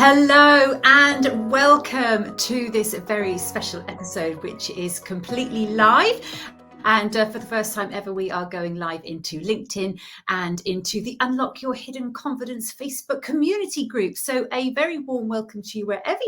Hello and welcome to this very special episode, which is completely live. And for the first time ever, we are going live into LinkedIn and into the Unlock Your Hidden Confidence Facebook community group. So a very warm welcome to you wherever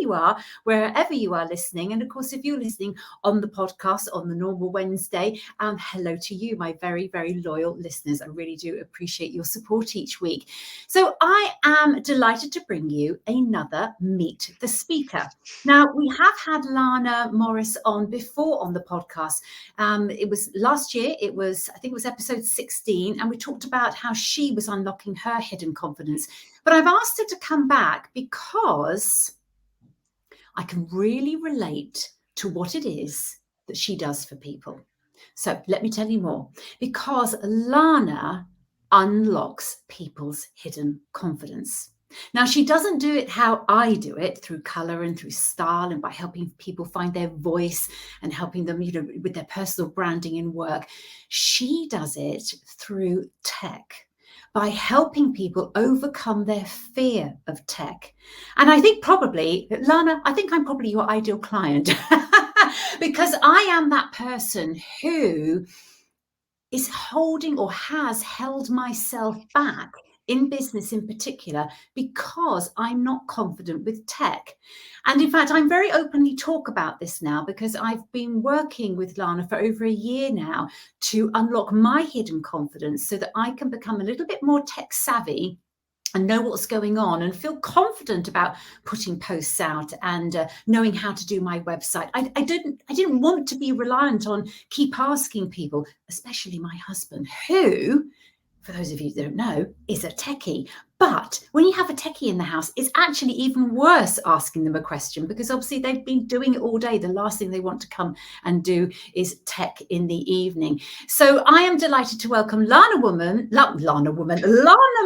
you are listening. And of course, if you're listening on the podcast on the normal Wednesday, hello to you, my very, very loyal listeners. I really do appreciate your support each week. So I am delighted to bring you another Meet the Speaker. Now, we have had Lana Morris on before on the podcast. It was last year. I think it was episode 16, and we talked about how she was unlocking her hidden confidence. But I've asked her to come back because I can really relate to what it is that she does for people. So let me tell you more. Because Lana unlocks people's hidden confidence. Now, she doesn't do it how I do it, through color and through style and by helping people find their voice and helping them, with their personal branding in work. She does it through tech, by helping people overcome their fear of tech. And I think probably, Lana, I'm probably your ideal client because I am that person who is holding or has held myself back in business in particular because I'm not confident with tech. And in fact, I'm very openly talk about this now because I've been working with Lana for over a year now to unlock my hidden confidence so that I can become a little bit more tech savvy and know what's going on and feel confident about putting posts out and knowing how to do my website. I didn't want to be reliant on keep asking people, especially my husband, who, for those of you that don't know, is a techie. But when you have a techie in the house, it's actually even worse asking them a question because obviously they've been doing it all day. The last thing they want to come and do is tech in the evening. So I am delighted to welcome Lana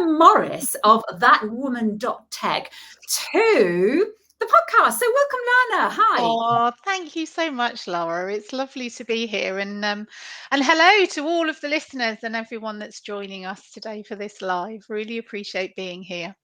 Morris of thatwoman.tech to the podcast. So welcome, Lana. Hi. Oh, thank you so much, Laura. It's lovely to be here, and hello to all of the listeners and everyone that's joining us today for this live. Really appreciate being here.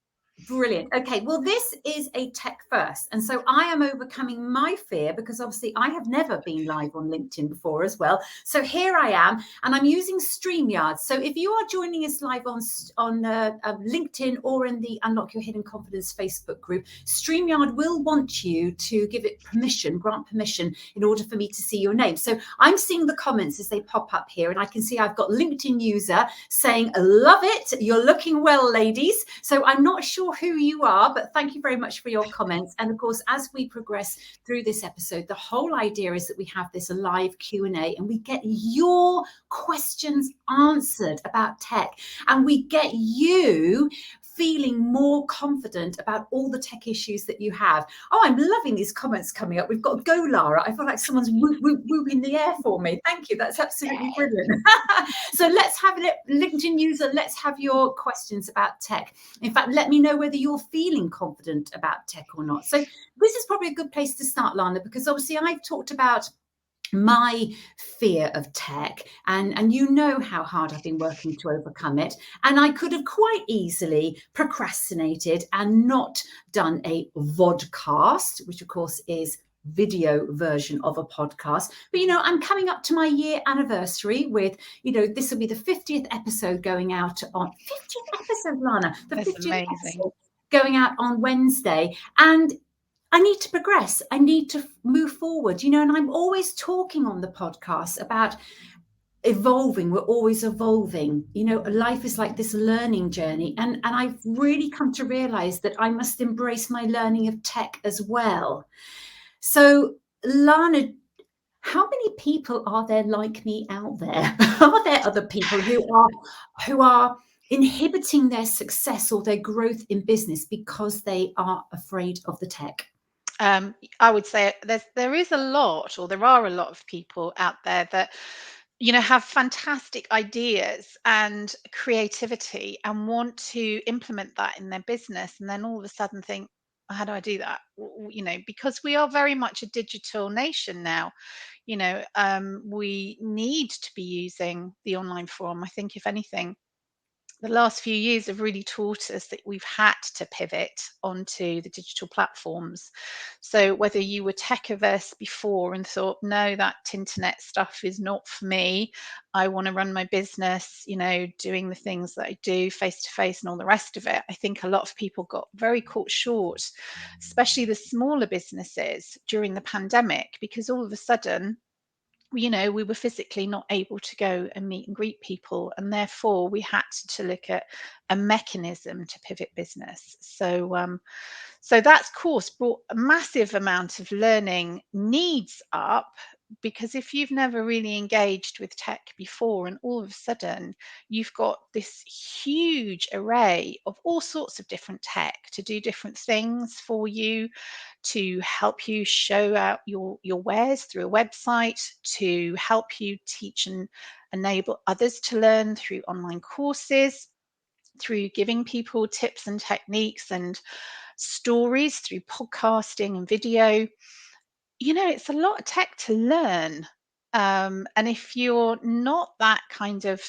Brilliant. Okay, well, this is a tech first. And so I am overcoming my fear because obviously I have never been live on LinkedIn before as well. So here I am, and I'm using StreamYard. So if you are joining us live on LinkedIn or in the Unlock Your Hidden Confidence Facebook group, StreamYard will want you to give it permission, grant permission in order for me to see your name. So I'm seeing the comments as they pop up here, and I can see I've got LinkedIn user saying, love it. You're looking well, ladies. So I'm not sure who you are, but thank you very much for your comments. And of course, as we progress through this episode, the whole idea is that we have this live Q&A and we get your questions answered about tech, and we get you feeling more confident about all the tech issues that you have. Oh, I'm loving these comments coming up. We've got Go Lara. I feel like someone's woo in the air for me. Thank you. That's absolutely brilliant. So let's have it, LinkedIn user. Let's have your questions about tech. In fact, let me know whether you're feeling confident about tech or not. So this is probably a good place to start, Lana, because obviously I've talked about my fear of tech and you know how hard I've been working to overcome it, and I could have quite easily procrastinated and not done a vodcast, which of course is video version of a podcast. But I'm coming up to my year anniversary with, this will be the 50th episode going out on 50th episode, Lana, the That's 50th amazing. episode going out on Wednesday, and I need to progress. I need to move forward, and I'm always talking on the podcast about evolving. We're always evolving. Life is like this learning journey. And I've really come to realize that I must embrace my learning of tech as well. So, Lana, how many people are there like me out there? Are there other people who are inhibiting their success or their growth in business because they are afraid of the tech? I would say there is a lot, or there are a lot of people out there that have fantastic ideas and creativity and want to implement that in their business, and then all of a sudden think, how do I do that? Because we are very much a digital nation now. We need to be using the online form. I think if anything, the last few years have really taught us that we've had to pivot onto the digital platforms. So whether you were tech averse before and thought, no, that internet stuff is not for me, I want to run my business, doing the things that I do face to face and all the rest of it. I think a lot of people got very caught short, especially the smaller businesses during the pandemic, because all of a sudden, we were physically not able to go and meet and greet people, and therefore we had to look at a mechanism to pivot business. So that's course brought a massive amount of learning needs up, because if you've never really engaged with tech before and all of a sudden you've got this huge array of all sorts of different tech to do different things for you, to help you show out your wares through a website, to help you teach and enable others to learn through online courses, through giving people tips and techniques and stories through podcasting and video. It's a lot of tech to learn. And if you're not that kind of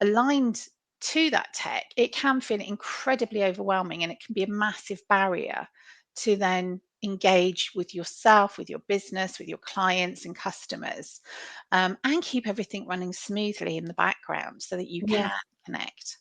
aligned to that tech, it can feel incredibly overwhelming, and it can be a massive barrier to then engage with yourself, with your business, with your clients and customers, and keep everything running smoothly in the background so that you Yeah. can connect.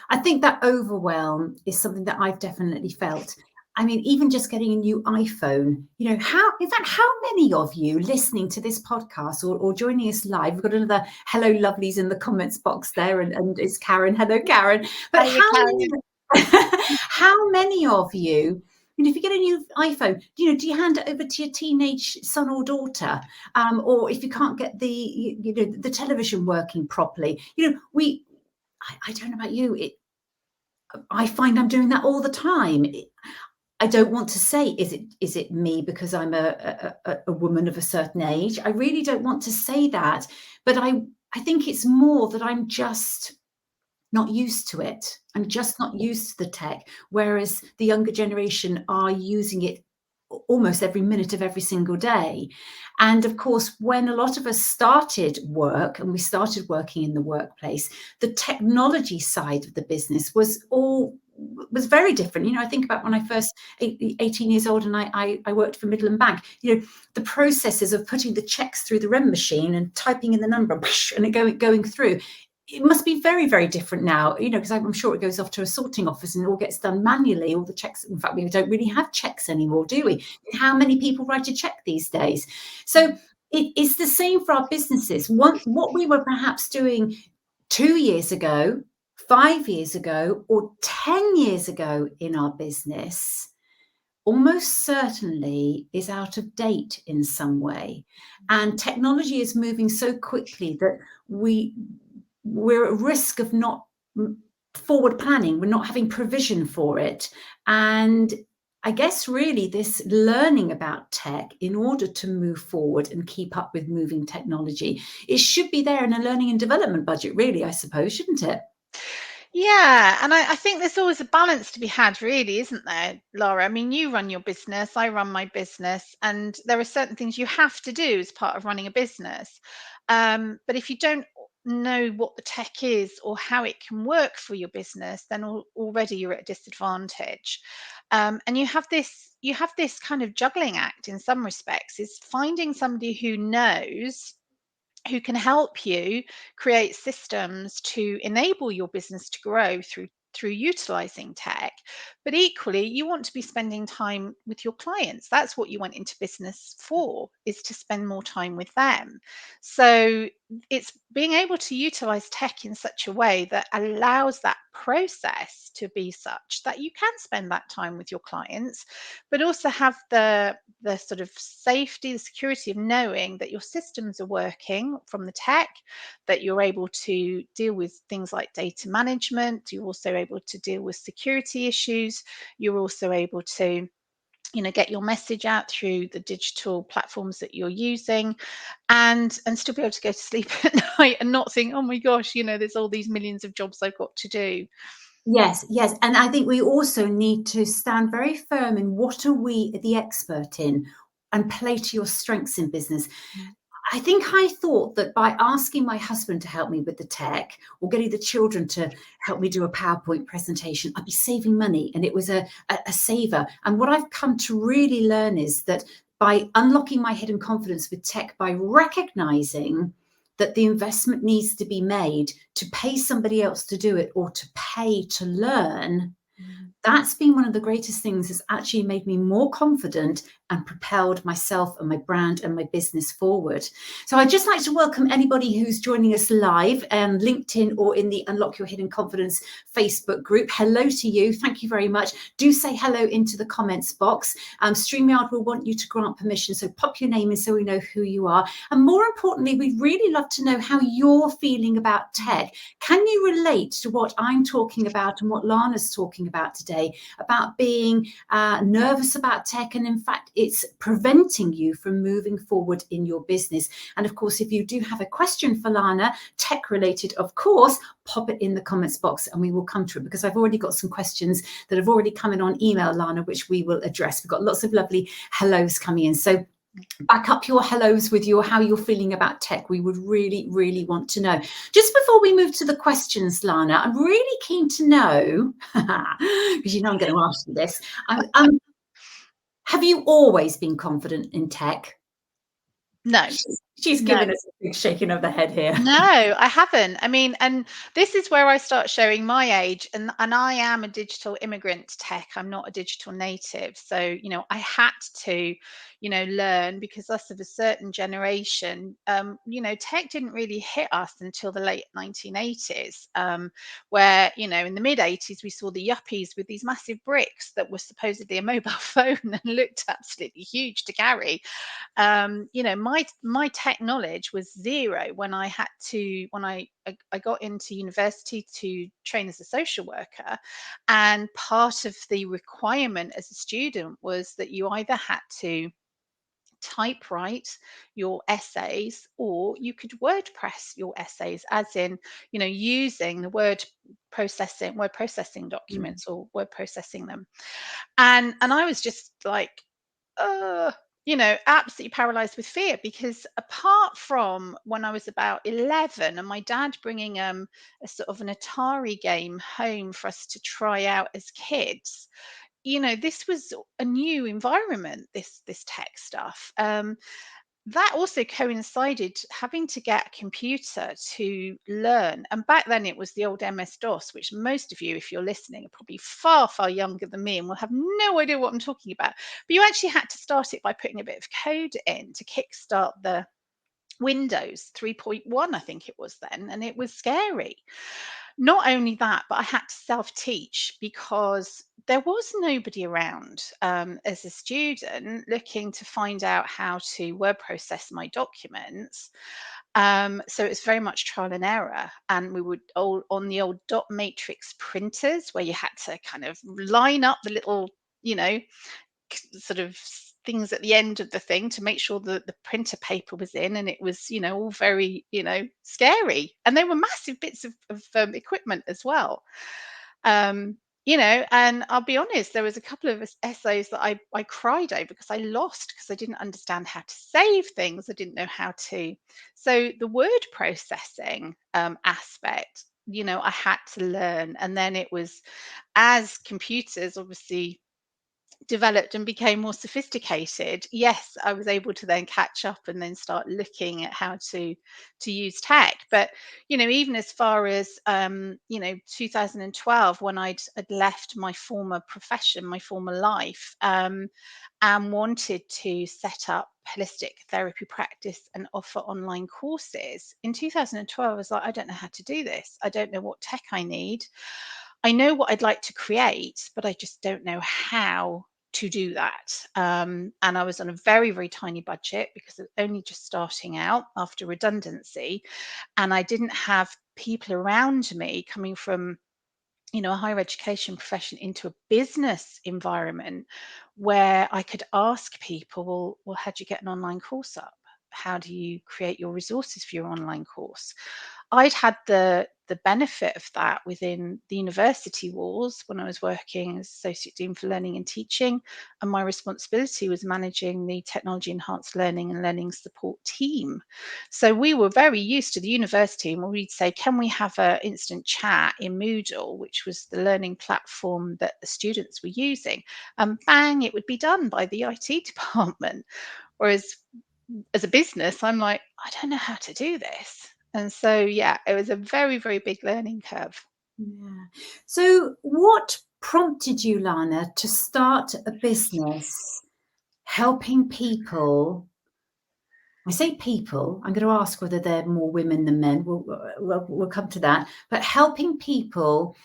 I think that overwhelm is something that I've definitely felt. I mean, even just getting a new iPhone, how many of you listening to this podcast or joining us live, we've got another hello lovelies in the comments box there, and it's Karen. Hello, Karen. But Hiya, Karen. how many of you, if you get a new iPhone, do you hand it over to your teenage son or daughter? Or if you can't get the television working properly, I don't know about you. I find I'm doing that all the time. I don't want to say, is it me because I'm a woman of a certain age? I really don't want to say that, but I think it's more that I'm just not used to it. I'm just not used to the tech, whereas the younger generation are using it almost every minute of every single day. And of course, when a lot of us started work and we started working in the workplace, the technology side of the business was very different. I think about when I first 18 years old and I worked for Midland Bank. The processes of putting the checks through the REM machine and typing in the number and it going through. It must be very, very different now, because I'm sure it goes off to a sorting office and it all gets done manually. All the checks. In fact, we don't really have checks anymore, do we? How many people write a check these days? So it's the same for our businesses. What we were perhaps doing 2 years ago, 5 years ago, or 10 years ago in our business almost certainly is out of date in some way. And technology is moving so quickly that we're at risk of not forward planning. We're not having provision for it. And I guess really this learning about tech in order to move forward and keep up with moving technology, it should be there in a learning and development budget, really, I suppose, shouldn't it? Yeah, and I think there's always a balance to be had, really, isn't there, Laura? I mean, you run your business, I run my business, and there are certain things you have to do as part of running a business. But if you don't know what the tech is or how it can work for your business, then already you're at a disadvantage. And you have this kind of juggling act in some respects, is finding somebody who knows, who can help you create systems to enable your business to grow through utilizing tech. But equally, you want to be spending time with your clients. That's what you went into business for, is to spend more time with them. So it's being able to utilize tech in such a way that allows that process to be such that you can spend that time with your clients, but also have the sort of safety, the security of knowing that your systems are working from the tech, that you're able to deal with things like data management, you're also able to deal with security issues, you're also able to get your message out through the digital platforms that you're using, and still be able to go to sleep at night and not think, oh my gosh, there's all these millions of jobs I've got to do. Yes, yes. And I think we also need to stand very firm in what are we the expert in and play to your strengths in business. I think I thought that by asking my husband to help me with the tech or getting the children to help me do a PowerPoint presentation, I'd be saving money, and it was a saver. And what I've come to really learn is that by unlocking my hidden confidence with tech, by recognizing that the investment needs to be made to pay somebody else to do it or to pay to learn, that's been one of the greatest things. Has actually made me more confident and propelled myself and my brand and my business forward. So I'd just like to welcome anybody who's joining us live on LinkedIn or in the Unlock Your Hidden Confidence Facebook group. Hello to you. Thank you very much. Do say hello into the comments box. StreamYard will want you to grant permission, so pop your name in so we know who you are. And more importantly, we'd really love to know how you're feeling about tech. Can you relate to what I'm talking about and what Lana's talking about today, about being nervous about tech, and in fact it's preventing you from moving forward in your business? And of course, if you do have a question for Lana, tech related, of course, pop it in the comments box and we will come to it, because I've already got some questions that have already come in on email, Lana, which we will address. We've got lots of lovely hellos coming in, so back up your hellos with your how you're feeling about tech. We would really, really want to know. Just before we move to the questions, Lana, I'm really keen to know, because you know I'm going to ask you this, have you always been confident in tech? No. She's No. giving us a big shaking of the head here. No, I haven't. I mean, and this is where I start showing my age, and I am a digital immigrant tech. I'm not a digital native. So, I had to, learn, because us of a certain generation, tech didn't really hit us until the late 1980s, where, in the mid 80s, we saw the yuppies with these massive bricks that were supposedly a mobile phone and looked absolutely huge to carry. My tech knowledge was zero when I got into university to train as a social worker, and part of the requirement as a student was that you either had to typewrite your essays, or you could WordPress your essays, as in, using the word processing documents, or word processing them. And I was just like, uh, absolutely paralyzed with fear, because apart from when I was about 11 and my dad bringing a sort of an Atari game home for us to try out as kids, this was a new environment, this tech stuff. That also coincided having to get a computer to learn. And back then it was the old MS-DOS, which most of you, if you're listening, are probably far, far younger than me and will have no idea what I'm talking about. But you actually had to start it by putting a bit of code in to kickstart the Windows 3.1, I think it was then, and it was scary. Not only that, but I had to self-teach, because there was nobody around as a student looking to find out how to word process my documents. So it's very much trial and error. And we would all on the old dot matrix printers, where you had to kind of line up the little, you know, sort of things at the end of the thing to make sure that the printer paper was in, and it was, all very, scary, and they were massive bits of equipment as well. And I'll be honest, there was a couple of essays that I cried over because I lost, because I didn't understand how to save things. I didn't know how to. So the word processing aspect, I had to learn. And then it was, as computers obviously developed and became more sophisticated, yes, I was able to then catch up and then start looking at how to use tech. But even as far as 2012, when I'd left my former profession, my former life, and wanted to set up holistic therapy practice and offer online courses in 2012, I was like, I don't know how to do this. I don't know what tech I need. I know what I'd like to create, but I just don't know how to do that. And I was on a very, very tiny budget, because I was only just starting out after redundancy. And I didn't have people around me coming from, a higher education profession into a business environment where I could ask people, well, how do you get an online course up? How do you create your resources for your online course? I'd had the benefit of that within the university walls when I was working as Associate Dean for Learning and Teaching, and my responsibility was managing the Technology Enhanced Learning and Learning Support team. So we were very used to the university, and we'd say, can we have an instant chat in Moodle, which was the learning platform that the students were using, and bang, it would be done by the IT department. Whereas as a business, I'm like, I don't know how to do this. And so, yeah, it was a very, very big learning curve. Yeah. So, what prompted you, Lana, to start a business helping people? I say people, I'm going to ask whether they're more women than men. We'll come to that. But helping people,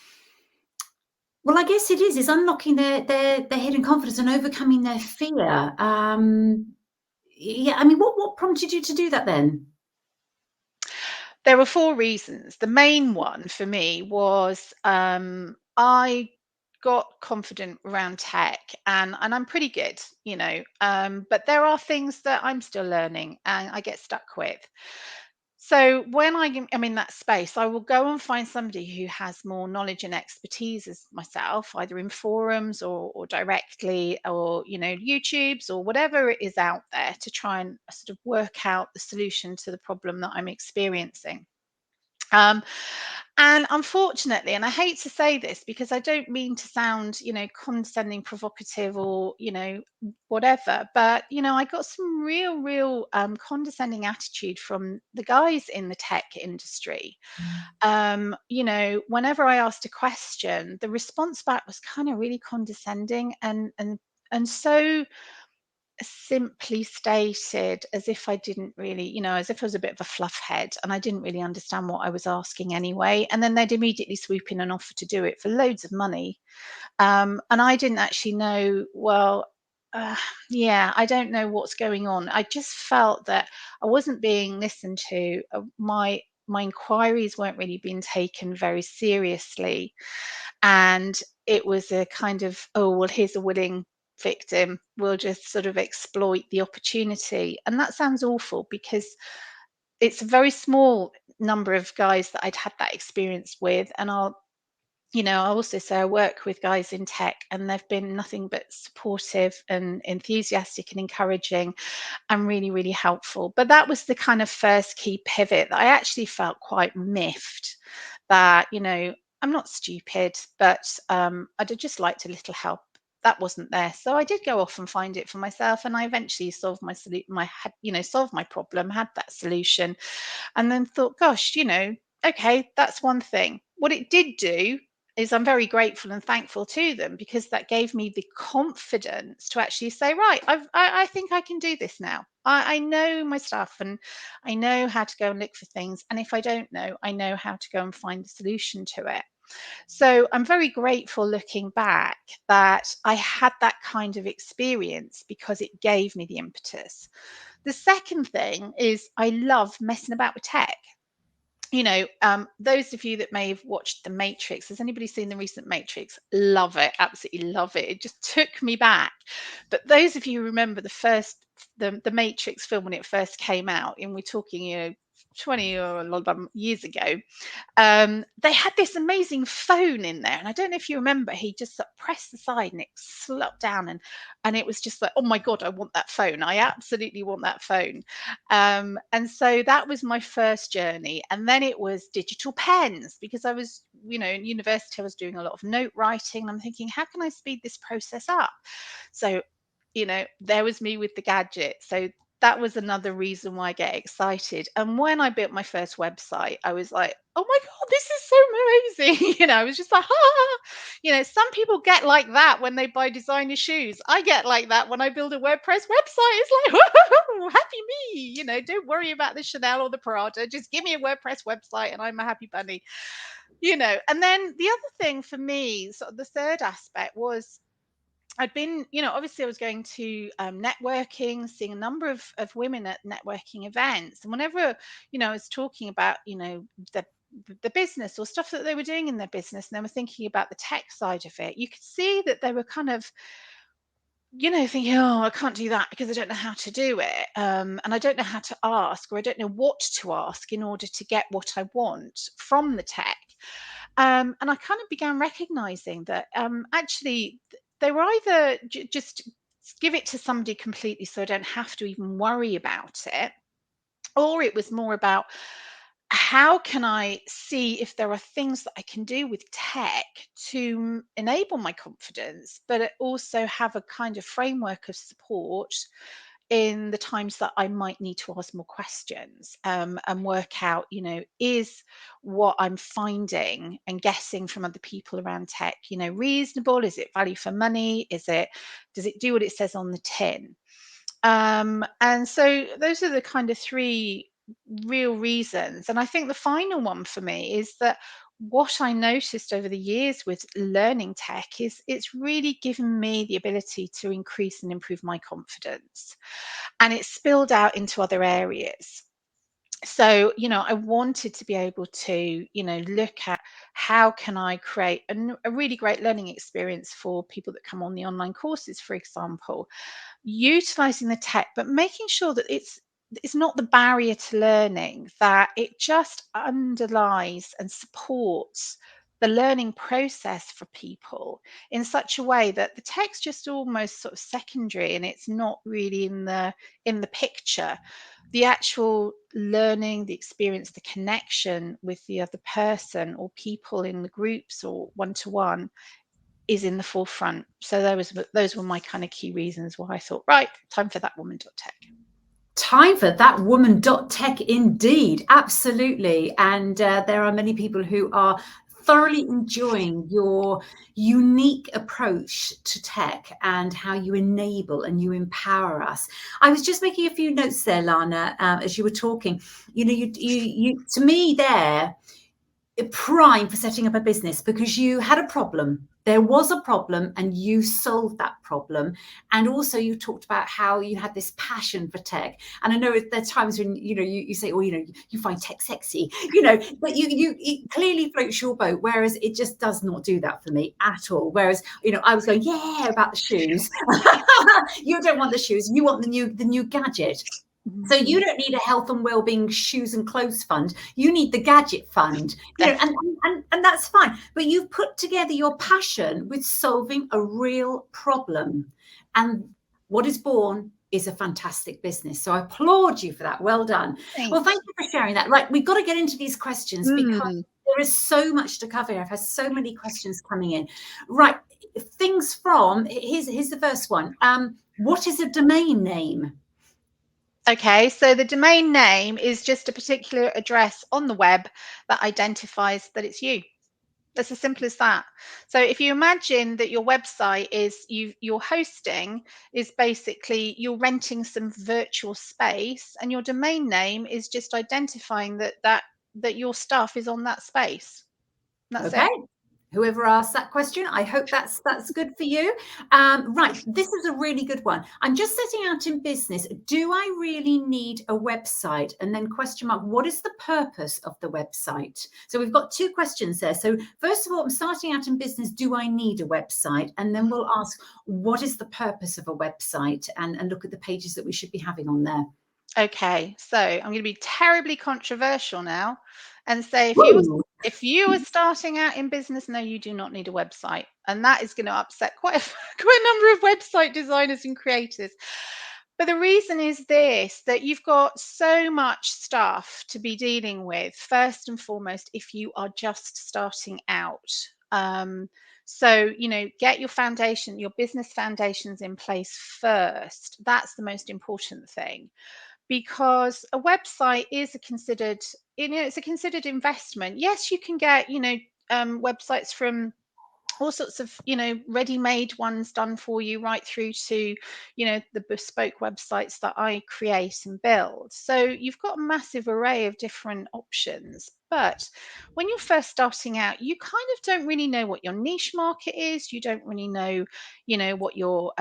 well, I guess it is unlocking their hidden confidence and overcoming their fear. Yeah, I mean, what prompted you to do that then? There were four reasons. The main one for me was I got confident around tech, and I'm pretty good, but there are things that I'm still learning and I get stuck with. So when am in that space, I will go and find somebody who has more knowledge and expertise as myself, either in forums or directly, or YouTube's or whatever it is out there, to try and sort of work out the solution to the problem that I'm experiencing. Um, and unfortunately, and I hate to say this because I don't mean to sound, condescending, provocative, or, whatever, but, I got some real condescending attitude from the guys in the tech industry. Whenever I asked a question, the response back was kind of really condescending and so simply stated, as if I didn't really, as if I was a bit of a fluff head and I didn't really understand what I was asking anyway. And then they'd immediately swoop in and offer to do it for loads of money. And I didn't actually know, well, uh, yeah, I don't know what's going on. I just felt that I wasn't being listened to. My inquiries weren't really being taken very seriously, and it was a kind of, oh, well, here's a willing victim, we'll just sort of exploit the opportunity. And that sounds awful because it's a very small number of guys that I'd had that experience with. And I also say I work with guys in tech, and they've been nothing but supportive and enthusiastic and encouraging and really, really helpful. But that was the kind of first key pivot that I actually felt quite miffed that, I'm not stupid, but I'd have just liked a little help. That wasn't there. So I did go off and find it for myself, and I eventually solved solved my problem, had that solution, and then thought, gosh, okay, that's one thing. What it did do is I'm very grateful and thankful to them, because that gave me the confidence to actually say, right, I think I can do this now. I know my stuff, and I know how to go and look for things. And if I don't know, I know how to go and find the solution to it. So I'm very grateful looking back that I had that kind of experience, because it gave me the impetus. The second thing is I love messing about with tech. Those of you that may have watched The Matrix, has anybody seen the recent Matrix? Love it, absolutely love it. It just took me back. But those of you who remember the Matrix film when it first came out, and we're talking, 20 or a lot of years ago, they had this amazing phone in there, and I don't know if you remember, he just sort of pressed the side and it slumped down, and it was just like, oh my god, I want that phone. I absolutely want that phone. And so that was my first journey, and then it was digital pens, because I was, in university, I was doing a lot of note writing, and I'm thinking, how can I speed this process up? So, there was me with the gadget. So that was another reason why I get excited. And when I built my first website, I was like, oh my God, this is so amazing. I was just like, ah. Some people get like that when they buy designer shoes. I get like that when I build a WordPress website. It's like, whoa, happy me. Don't worry about the Chanel or the Prada. Just give me a WordPress website and I'm a happy bunny. And then the other thing for me, sort of the third aspect, was I'd been, obviously I was going to networking, seeing a number of women at networking events. And whenever, I was talking about, the the business or stuff that they were doing in their business, and they were thinking about the tech side of it, you could see that they were kind of thinking, oh, I can't do that because I don't know how to do it. And I don't know how to ask, or I don't know what to ask in order to get what I want from the tech. And I kind of began recognizing that actually they were either just give it to somebody completely so I don't have to even worry about it, or it was more about how can I see if there are things that I can do with tech to enable my confidence, but it also have a kind of framework of support in the times that I might need to ask more questions, and work out, is what I'm finding and guessing from other people around tech, reasonable? Is it value for money? Does it do what it says on the tin? And so those are the kind of three real reasons. And I think the final one for me is that what I noticed over the years with learning tech is it's really given me the ability to increase and improve my confidence. And it spilled out into other areas. So, I wanted to be able to, look at how can I create a really great learning experience for people that come on the online courses, for example, utilizing the tech, but making sure that it's not the barrier to learning, that it just underlies and supports the learning process for people in such a way that the tech's just almost sort of secondary and it's not really in the picture. The actual learning, the experience, the connection with the other person or people in the groups or one to one is in the forefront. So those were my kind of key reasons why I thought, right, time for that woman.tech. Time for that woman.tech indeed. Absolutely. And there are many people who are thoroughly enjoying your unique approach to tech and how you enable and you empower us. I was just making a few notes there, Lana, as you were talking. You to me there, prime for setting up a business because you had a problem. There was a problem and you solved that problem. And also you talked about how you had this passion for tech. And I know there are times when, you say, oh, you find tech sexy, but it clearly floats your boat, whereas it just does not do that for me at all. Whereas, I was going, yeah, about the shoes. You don't want the shoes. You want the new gadget. So you don't need a health and well-being shoes and clothes fund. You need the gadget fund, and that's fine. But you've put together your passion with solving a real problem. And what is born is a fantastic business. So I applaud you for that. Well done. Thanks. Well, thank you for sharing that. Right, we've got to get into these questions because there is so much to cover. I've had so many questions coming in. Right, here's the first one. What is a domain name? Okay, so the domain name is just a particular address on the web that identifies that it's you. That's as simple as that. So if you imagine that your website is your hosting is basically you're renting some virtual space, and your domain name is just identifying that your stuff is on that space. That's Okay. it. Whoever asked that question, I hope that's good for you. Right, this is a really good one. I'm just setting out in business. Do I really need a website? And then question mark, what is the purpose of the website? So we've got two questions there. So first of all, I'm starting out in business. Do I need a website? And then we'll ask, what is the purpose of a website? And look at the pages that we should be having on there. Okay, so I'm going to be terribly controversial now and say Woo! if you are starting out in business, no, you do not need a website, and that is going to upset quite a number of website designers and creators. But the reason is this, that you've got so much stuff to be dealing with, first and foremost, if you are just starting out. So, get your business foundations in place first. That's the most important thing, because a website is it's a considered investment. Yes, you can get, websites from all sorts of, ready-made ones done for you, right through to, the bespoke websites that I create and build. So you've got a massive array of different options. But when you're first starting out, you kind of don't really know what your niche market is. You don't really know, what your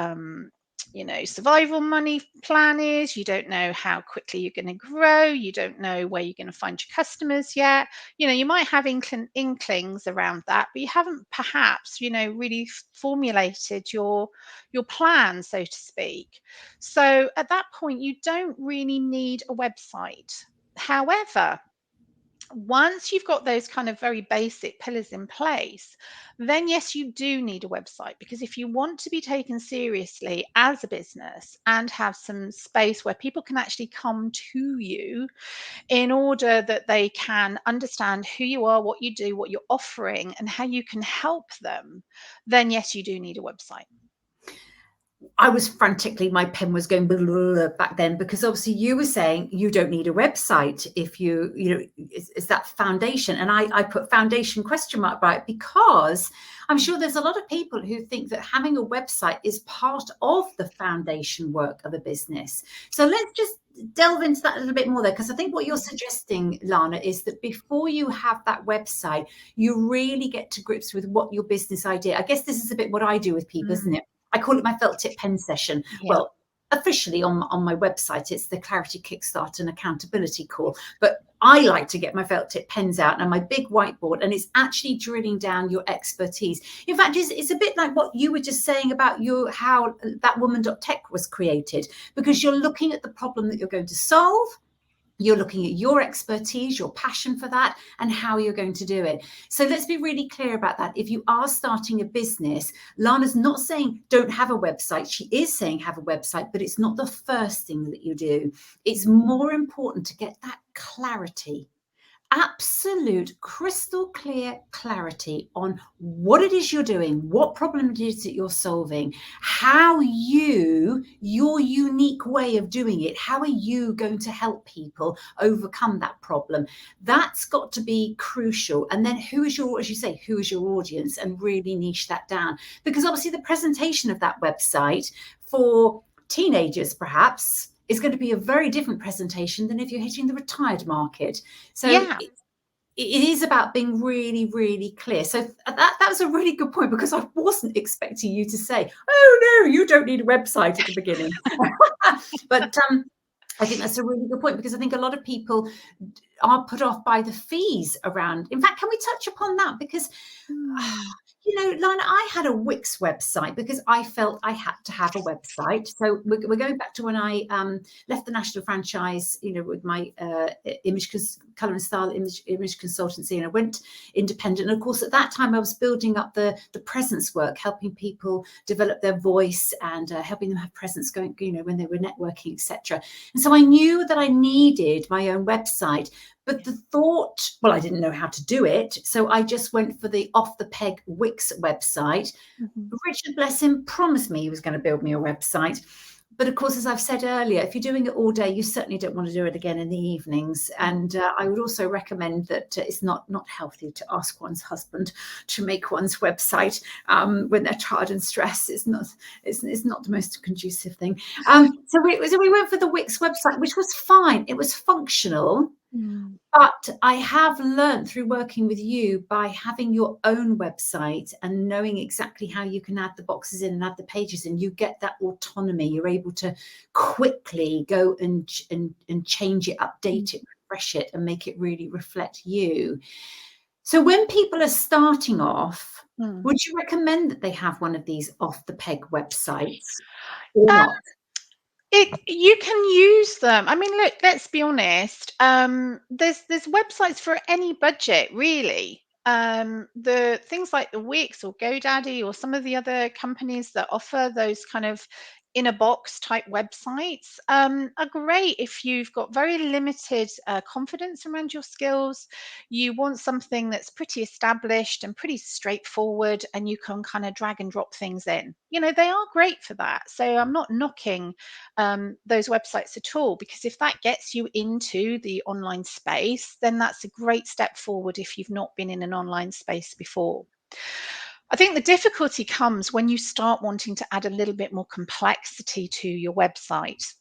survival money plan is. You don't know how quickly you're going to grow. You don't know where you're going to find your customers yet. You might have inklings around that, but you haven't perhaps, really formulated your plan, so to speak. So at that point, you don't really need a website. However, once you've got those kind of very basic pillars in place, then yes, you do need a website, because if you want to be taken seriously as a business and have some space where people can actually come to you in order that they can understand who you are, what you do, what you're offering, and how you can help them, then yes, you do need a website. I was frantically, my pen was going blah, blah, blah, back then, because obviously you were saying you don't need a website if it's that foundation. And I put foundation question mark by it, because I'm sure there's a lot of people who think that having a website is part of the foundation work of a business. So let's just delve into that a little bit more there, because I think what you're suggesting, Lana, is that before you have that website, you really get to grips with what your business idea. I guess this is a bit what I do with people, isn't it? I call it my felt tip pen session. Yeah. Well, officially on my website, it's the Clarity Kickstart and Accountability Call. But I like to get my felt tip pens out and my big whiteboard, and it's actually drilling down your expertise. In fact, it's a bit like what you were just saying about how that woman.tech was created, because you're looking at the problem that you're going to solve. You're looking at your expertise, your passion for that, and how you're going to do it. So let's be really clear about that. If you are starting a business, Lana's not saying don't have a website. She is saying have a website, but it's not the first thing that you do. It's more important to get that clarity, absolute crystal clear clarity on what it is you're doing, what problem it is that you're solving, how your unique way of doing it, how are you going to help people overcome that problem? That's got to be crucial. And then who is your audience, and really niche that down, because obviously the presentation of that website for teenagers perhaps is going to be a very different presentation than if you're hitting the retired market. So Yeah. it is about being really, really clear. So that was a really good point, because I wasn't expecting you to say, oh no, you don't need a website at the beginning. But I think that's a really good point, because I think a lot of people are put off by the fees around. In fact, can we touch upon that? Because Lana, I had a Wix website because I felt I had to have a website. So we're going back to when I left the national franchise, with my colour and style image consultancy, and I went independent. And of course, at that time, I was building up the presence work, helping people develop their voice and helping them have presence going, when they were networking, etc. And so I knew that I needed my own website. But the thought, well, I didn't know how to do it. So I just went for the off the peg Wix website. Richard, bless him, promised me he was going to build me a website. But of course, as I've said earlier, if you're doing it all day, you certainly don't want to do it again in the evenings. And I would also recommend that it's not healthy to ask one's husband to make one's website when they're tired and stressed. It's not the most conducive thing. So we went for the Wix website, which was fine. It was functional. But I have learned through working with you, by having your own website and knowing exactly how you can add the boxes in and add the pages in, you get that autonomy. You're able to quickly go and change it, update it, refresh it, and make it really reflect you. So when people are starting off, would you recommend that they have one of these off the peg websites or not? You can use them. I mean, look, let's be honest. There's websites for any budget, really. The things like the Wix or GoDaddy or some of the other companies that offer those kind of in a box type websites are great if you've got very limited confidence around your skills. You want something that's pretty established and pretty straightforward, and you can kind of drag and drop things in. They are great for that. So I'm not knocking those websites at all, because if that gets you into the online space, then that's a great step forward if you've not been in an online space before. I think the difficulty comes when you start wanting to add a little bit more complexity to your website.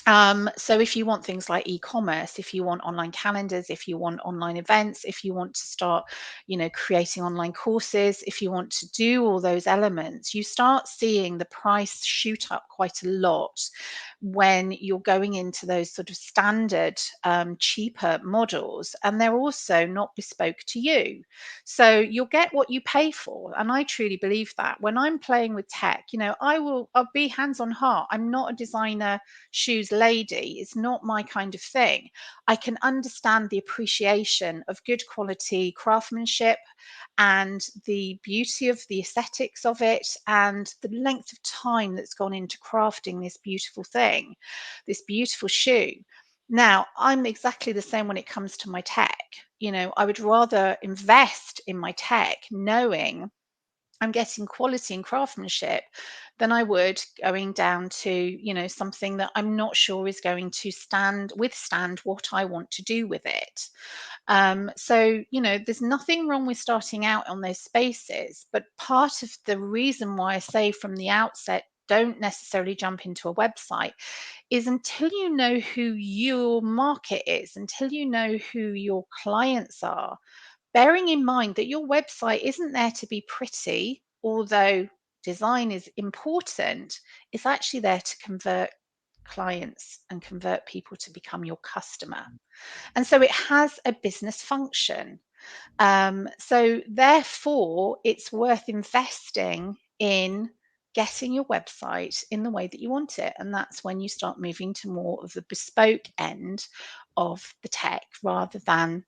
So if you want things like e-commerce, if you want online calendars, if you want online events, if you want to start, creating online courses, if you want to do all those elements, you start seeing the price shoot up quite a lot when you're going into those sort of standard, cheaper models, and they're also not bespoke to you. So you'll get what you pay for. And I truly believe that. When I'm playing with tech, I'll be hands on heart. I'm not a designer shoes lady. It's not my kind of thing. I can understand the appreciation of good quality craftsmanship and the beauty of the aesthetics of it and the length of time that's gone into crafting this beautiful thing, this beautiful shoe. Now, I'm exactly the same when it comes to my tech. I would rather invest in my tech knowing I'm getting quality and craftsmanship than I would going down to, something that I'm not sure is going to withstand what I want to do with it. So, there's nothing wrong with starting out on those spaces, but part of the reason why I say from the outset, don't necessarily jump into a website is until you know who your market is, until you know who your clients are, bearing in mind that your website isn't there to be pretty, although design is important, it's actually there to convert clients and convert people to become your customer. And so it has a business function. So therefore, it's worth investing in getting your website in the way that you want it. And that's when you start moving to more of the bespoke end of the tech rather than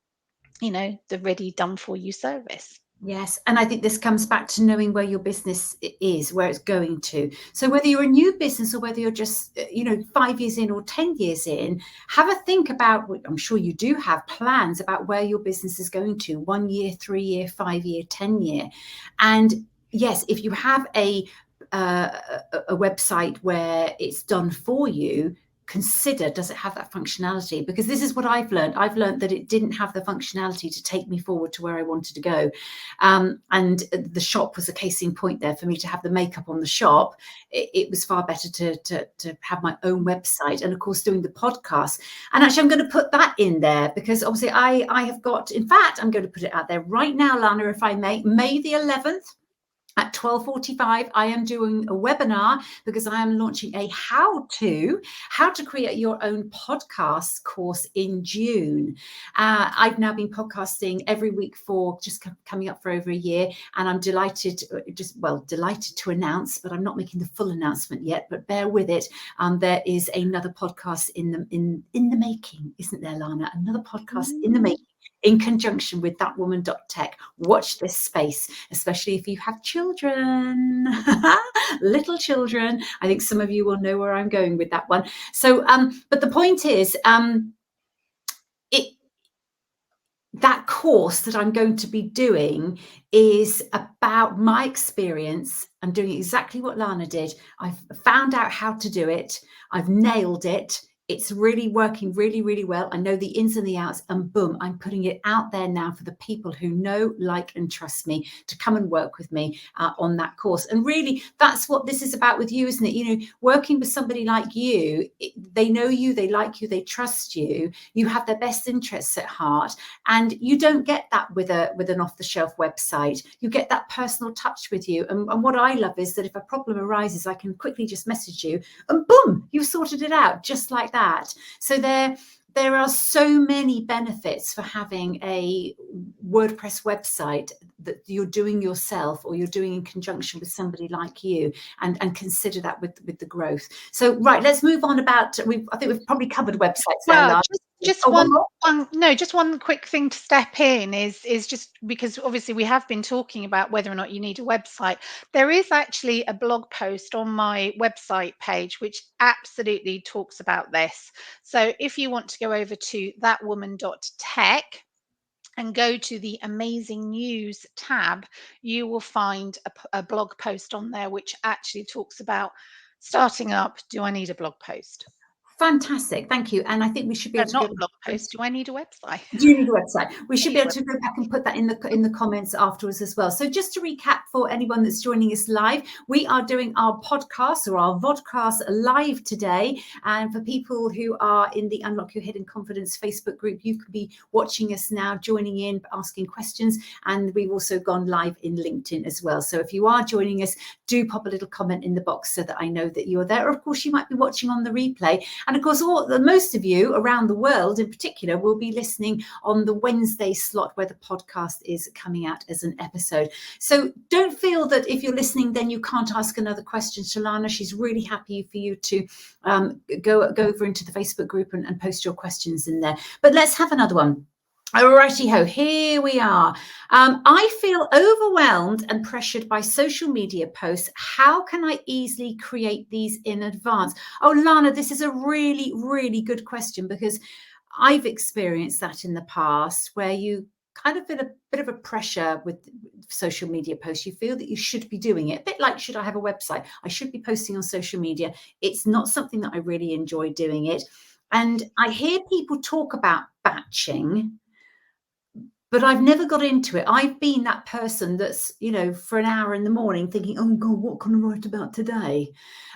the ready done for you service. Yes, and I think this comes back to knowing where your business is, where it's going to. So whether you're a new business or whether you're just, 5 years in or 10 years in, have a think about, I'm sure you do have plans about where your business is going to, 1 year, 3 year, 5 year, 10 year. And yes, if you have a website where it's done for you, consider, does it have that functionality? Because this is what I've learned that it didn't have the functionality to take me forward to where I wanted to go. And the shop was a case in point there. For me to have the makeup on the shop, it was far better to have my own website, and of course doing the podcast. And actually I'm going to put that in there because obviously I have got, in fact, I'm going to put it out there right now, Lana, if I may, May the 11th at 12:45, I am doing a webinar because I am launching a how to create your own podcast course in June. I've now been podcasting every week for just coming up for over a year, and I'm delighted to announce, but I'm not making the full announcement yet, but bear with it. There is another podcast in the making, isn't there, Lana? Another podcast in the making, in conjunction with thatwoman.tech. Watch this space, especially if you have children, little children. I think some of you will know where I'm going with that one. So, but the point is, that course that I'm going to be doing is about my experience. I'm doing exactly what Lana did. I've found out how to do it. I've nailed it. It's really working really, really well. I know the ins and the outs, and boom, I'm putting it out there now for the people who know, like, and trust me to come and work with me on that course. And really, that's what this is about with you, isn't it? Working with somebody like you, they know you, they like you, they trust you, you have their best interests at heart. And you don't get that with an off-the-shelf website. You get that personal touch with you. And what I love is that if a problem arises, I can quickly just message you and boom, you've sorted it out just like that. So there are so many benefits for having a WordPress website that you're doing yourself or you're doing in conjunction with somebody like you, and consider that with the growth. So, right, let's move on I think we've probably covered websites there, Lara. Just one quick thing to step in is just because obviously we have been talking about whether or not you need a website. There is actually a blog post on my website page which absolutely talks about this. So if you want to go over to thatwoman.tech and go to the amazing news tab, you will find a blog post on there which actually talks about starting up. Do I need a blog post? Fantastic, thank you. And I think we should be able to Not go. a blog post. Do I need a website? Do you need a website? We should Need be a able to go back and put that in the comments afterwards as well. So just to recap for anyone that's joining us live, we are doing our podcast or our Vodcast live today. And for people who are in the Unlock Your Hidden Confidence Facebook group, you can be watching us now, joining in, asking questions. And we've also gone live in LinkedIn as well. So if you are joining us, do pop a little comment in the box so that I know that you're there. Or of course, you might be watching on the replay. And of course, most of you around the world in particular will be listening on the Wednesday slot where the podcast is coming out as an episode. So don't feel that if you're listening, then you can't ask another question to Lana. She's really happy for you to go over into the Facebook group and post your questions in there. But let's have another one. Alrighty ho, here we are. I feel overwhelmed and pressured by social media posts. How can I easily create these in advance? Oh, Lana, this is a really, really good question, because I've experienced that in the past, where you kind of feel a bit of a pressure with social media posts. You feel that you should be doing it, a bit like, should I have a website? I should be posting on social media. It's not something that I really enjoy doing it. And I hear people talk about batching, but I've never got into it. I've been that person that's, for an hour in the morning thinking, oh God, what can I write about today?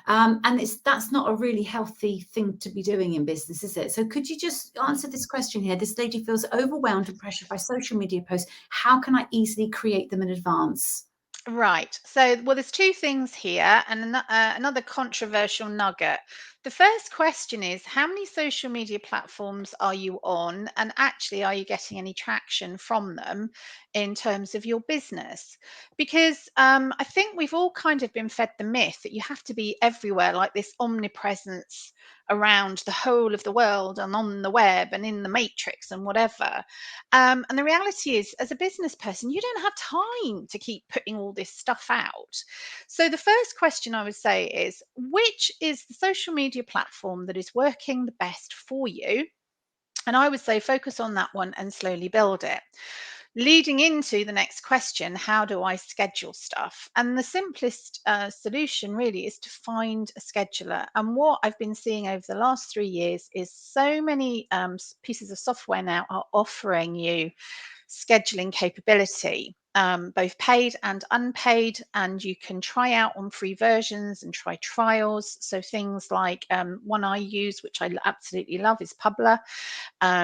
And that's not a really healthy thing to be doing in business, is it? So could you just answer this question here? This lady feels overwhelmed and pressured by social media posts. How can I easily create them in advance? Right. So, well, there's two things here, and another controversial nugget. The first question is, how many social media platforms are you on? And actually, are you getting any traction from them in terms of your business? Because I think we've all kind of been fed the myth that you have to be everywhere, like this omnipresence around the whole of the world and on the web and in the matrix and whatever. And the reality is, as a business person, you don't have time to keep putting all this stuff out. So, the first question I would say is, which is the social media platform that is working the best for you? And I would say focus on that one and slowly build it. Leading into the next question, how do I schedule stuff? And the simplest solution really is to find a scheduler. And what I've been seeing over the last 3 years is so many pieces of software now are offering you scheduling capability, both paid and unpaid, and you can try out on free versions and try trials. So things like one I use, which I absolutely love, is Publer,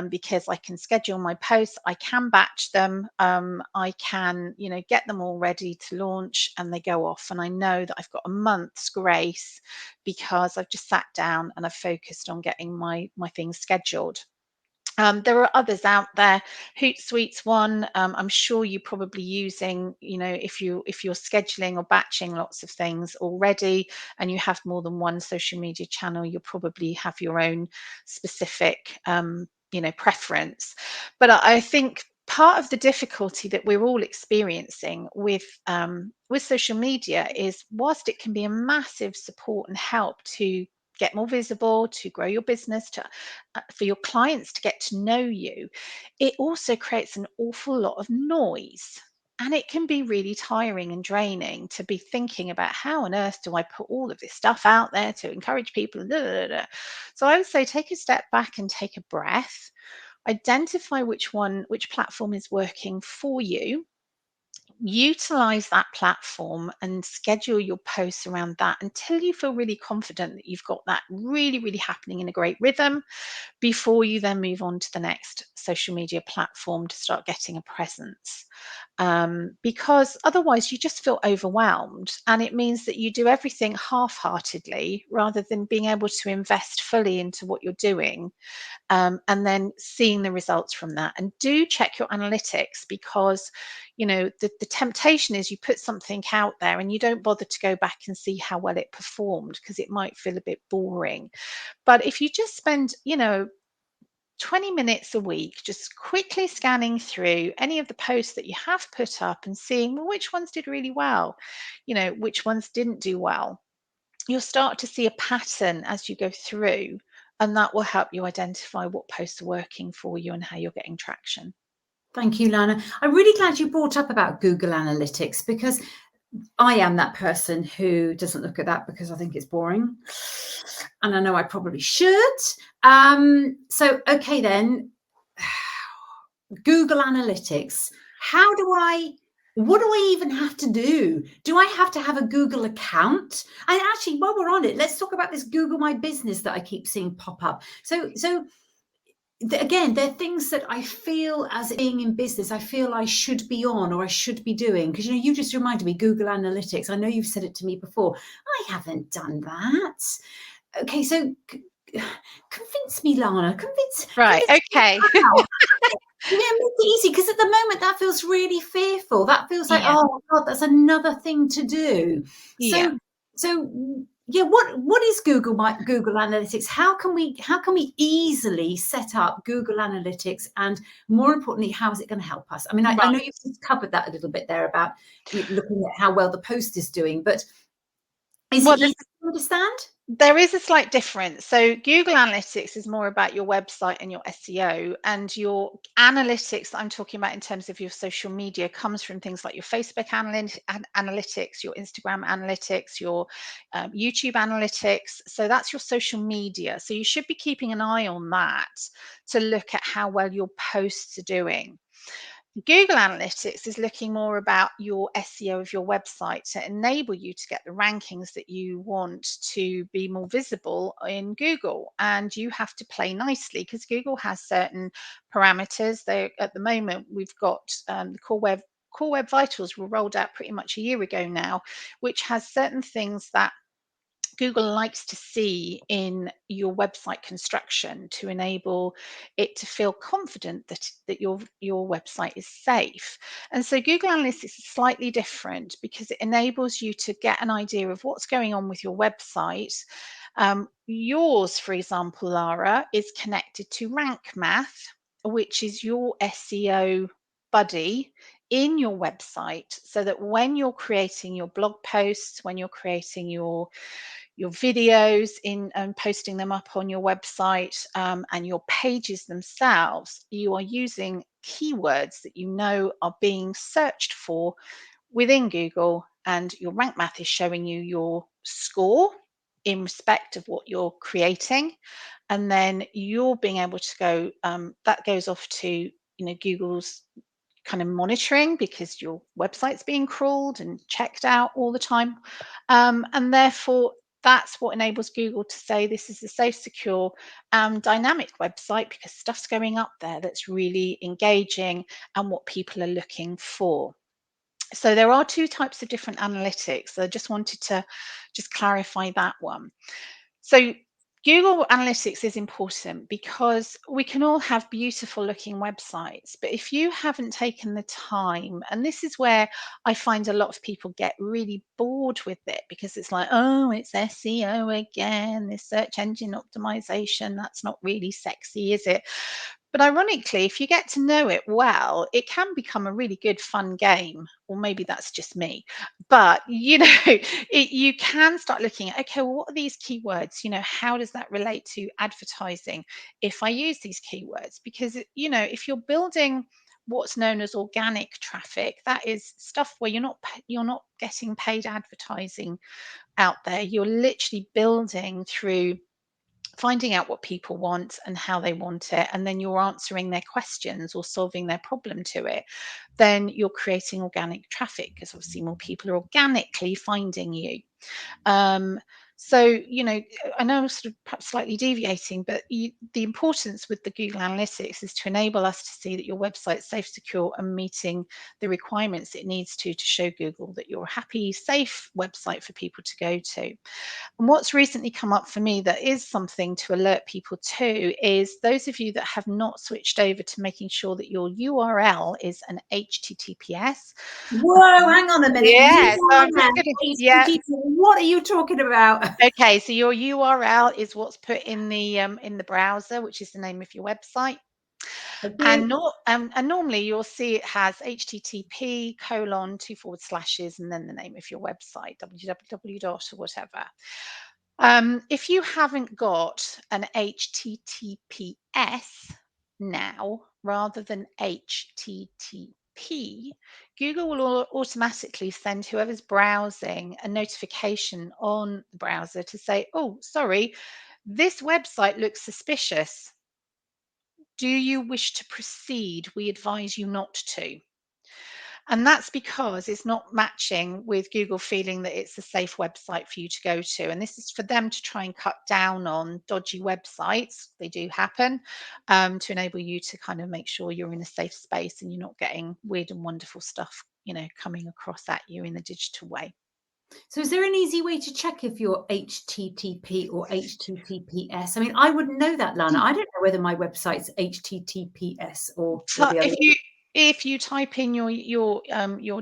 because I can schedule my posts, I can batch them, I can, get them all ready to launch, and they go off. And I know that I've got a month's grace because I've just sat down and I've focused on getting my things scheduled. There are others out there. Hootsuite's one. I'm sure you're probably using, if you're scheduling or batching lots of things already, and you have more than one social media channel, you'll probably have your own specific, preference. But I think part of the difficulty that we're all experiencing with social media is, whilst it can be a massive support and help to get more visible, to grow your business, to for your clients to get to know you, it also creates an awful lot of noise. And it can be really tiring and draining to be thinking about, how on earth do I put all of this stuff out there to encourage people? So I would say take a step back and take a breath. Identify which platform is working for you. Utilize that platform and schedule your posts around that until you feel really confident that you've got that really, really happening in a great rhythm, before you then move on to the next social media platform to start getting a presence. Because otherwise you just feel overwhelmed, and it means that you do everything half-heartedly rather than being able to invest fully into what you're doing, and then seeing the results from that. And do check your analytics, because the temptation is you put something out there and you don't bother to go back and see how well it performed, because it might feel a bit boring. But if you just spend 20 minutes a week just quickly scanning through any of the posts that you have put up and seeing, well, which ones did really well, which ones didn't do well, you'll start to see a pattern as you go through, and that will help you identify what posts are working for you and how you're getting traction. Thank you, Lana. I'm really glad you brought up about Google Analytics, because I am that person who doesn't look at that because I think it's boring. And I know I probably should. So, okay, then, Google Analytics. What do I even have to do? Do I have to have a Google account? And actually, while we're on it, let's talk about this Google My Business that I keep seeing pop up. So again, they're things that I feel, as being in business, I feel I should be on or I should be doing. Because, you just reminded me, Google Analytics. I know you've said it to me before. I haven't done that. Okay, so convince me, Lana. Right. Convince me Okay. how. Yeah, make it easy, because at the moment that feels really fearful. That feels like, Yeah. oh God, that's another thing to do. Yeah. So yeah, what is Google Analytics? How can we easily set up Google Analytics, and more importantly, how is it going to help us? I mean, I know Right. you've just covered that a little bit there about looking at how well the post is doing, but is it Well, easy to understand? there is a slight difference. So Google Analytics is more about your website and your SEO, and your analytics that I'm talking about in terms of your social media comes from things like your Facebook analytics, your Instagram analytics, your YouTube analytics. So that's your social media. So you should be keeping an eye on that to look at how well your posts are doing. Google Analytics is looking more about your SEO of your website to enable you to get the rankings that you want to be more visible in Google. And you have to play nicely because Google has certain parameters. At the moment, we've got the Core Web Vitals were rolled out pretty much a year ago now, which has certain things that Google likes to see in your website construction to enable it to feel confident that your website is safe. And so Google Analytics is slightly different because it enables you to get an idea of what's going on with your website. Yours, for example, Lara, is connected to Rank Math, which is your SEO buddy in your website, so that when you're creating your blog posts, when you're creating your videos in and posting them up on your website, and your pages themselves, you are using keywords that you know are being searched for within Google, and your rank math is showing you your score in respect of what you're creating. And then you're being able to go, that goes off to Google's kind of monitoring, because your website's being crawled and checked out all the time. And therefore, that's what enables Google to say this is a safe, secure, dynamic website, because stuff's going up there that's really engaging and what people are looking for. So there are two types of different analytics. So I just wanted to just clarify that one. So Google Analytics is important because we can all have beautiful looking websites, but if you haven't taken the time, and this is where I find a lot of people get really bored with it, because it's like, oh, it's SEO again, this search engine optimization, that's not really sexy, is it? But ironically, if you get to know it well, it can become a really good fun game, or maybe that's just me. But you can start looking at, okay, well, what are these keywords? How does that relate to advertising if I use these keywords? Because if you're building what's known as organic traffic, that is stuff where you're not getting paid advertising out there. You're literally building through finding out what people want and how they want it, and then you're answering their questions or solving their problem to it. Then you're creating organic traffic, because obviously more people are organically finding you. um, so, I know I'm sort of perhaps slightly deviating, but the importance with the Google Analytics is to enable us to see that your website's safe, secure, and meeting the requirements it needs to show Google that you're a happy, safe website for people to go to. And what's recently come up for me that is something to alert people to is those of you that have not switched over to making sure that your URL is an HTTPS. Whoa, hang on a minute. Yeah, so I'm just URL, gonna, yeah. HTTP, what are you talking about? Okay, so your URL is what's put in the browser, which is the name of your website. Thank And you. normally you'll see it has HTTP colon two forward slashes and then the name of your website, www dot or whatever. If you haven't got an HTTPS now rather than HTTP, P, Google will automatically send whoever's browsing a notification on the browser to say, oh, sorry, this website looks suspicious. Do you wish to proceed? We advise you not to. And that's because it's not matching with Google feeling that it's a safe website for you to go to. And this is for them to try and cut down on dodgy websites. They do happen, to enable you to kind of make sure you're in a safe space and you're not getting weird and wonderful stuff, coming across at you in the digital way. So is there an easy way to check if you're HTTP or HTTPS? I mean, I wouldn't know that, Lana. I don't know whether my website's HTTPS or So the other. if you type in your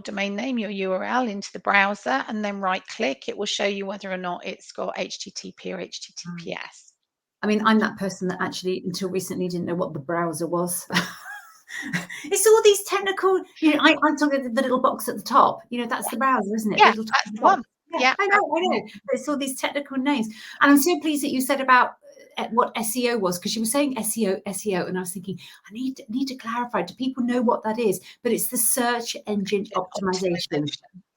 domain name, your URL into the browser and then right click, it will show you whether or not it's got HTTP or HTTPS. I mean, I'm that person that actually until recently didn't know what the browser was. It's all these technical, I'm talking the little box at the top, that's the browser, isn't it? Yeah, Little that's the box. one. Yeah, Yeah, I know. But it's all these technical names. And I'm so pleased that you said about what SEO was, because you were saying SEO, and I was thinking, I need to clarify. Do people know what that is? But it's the search engine optimization.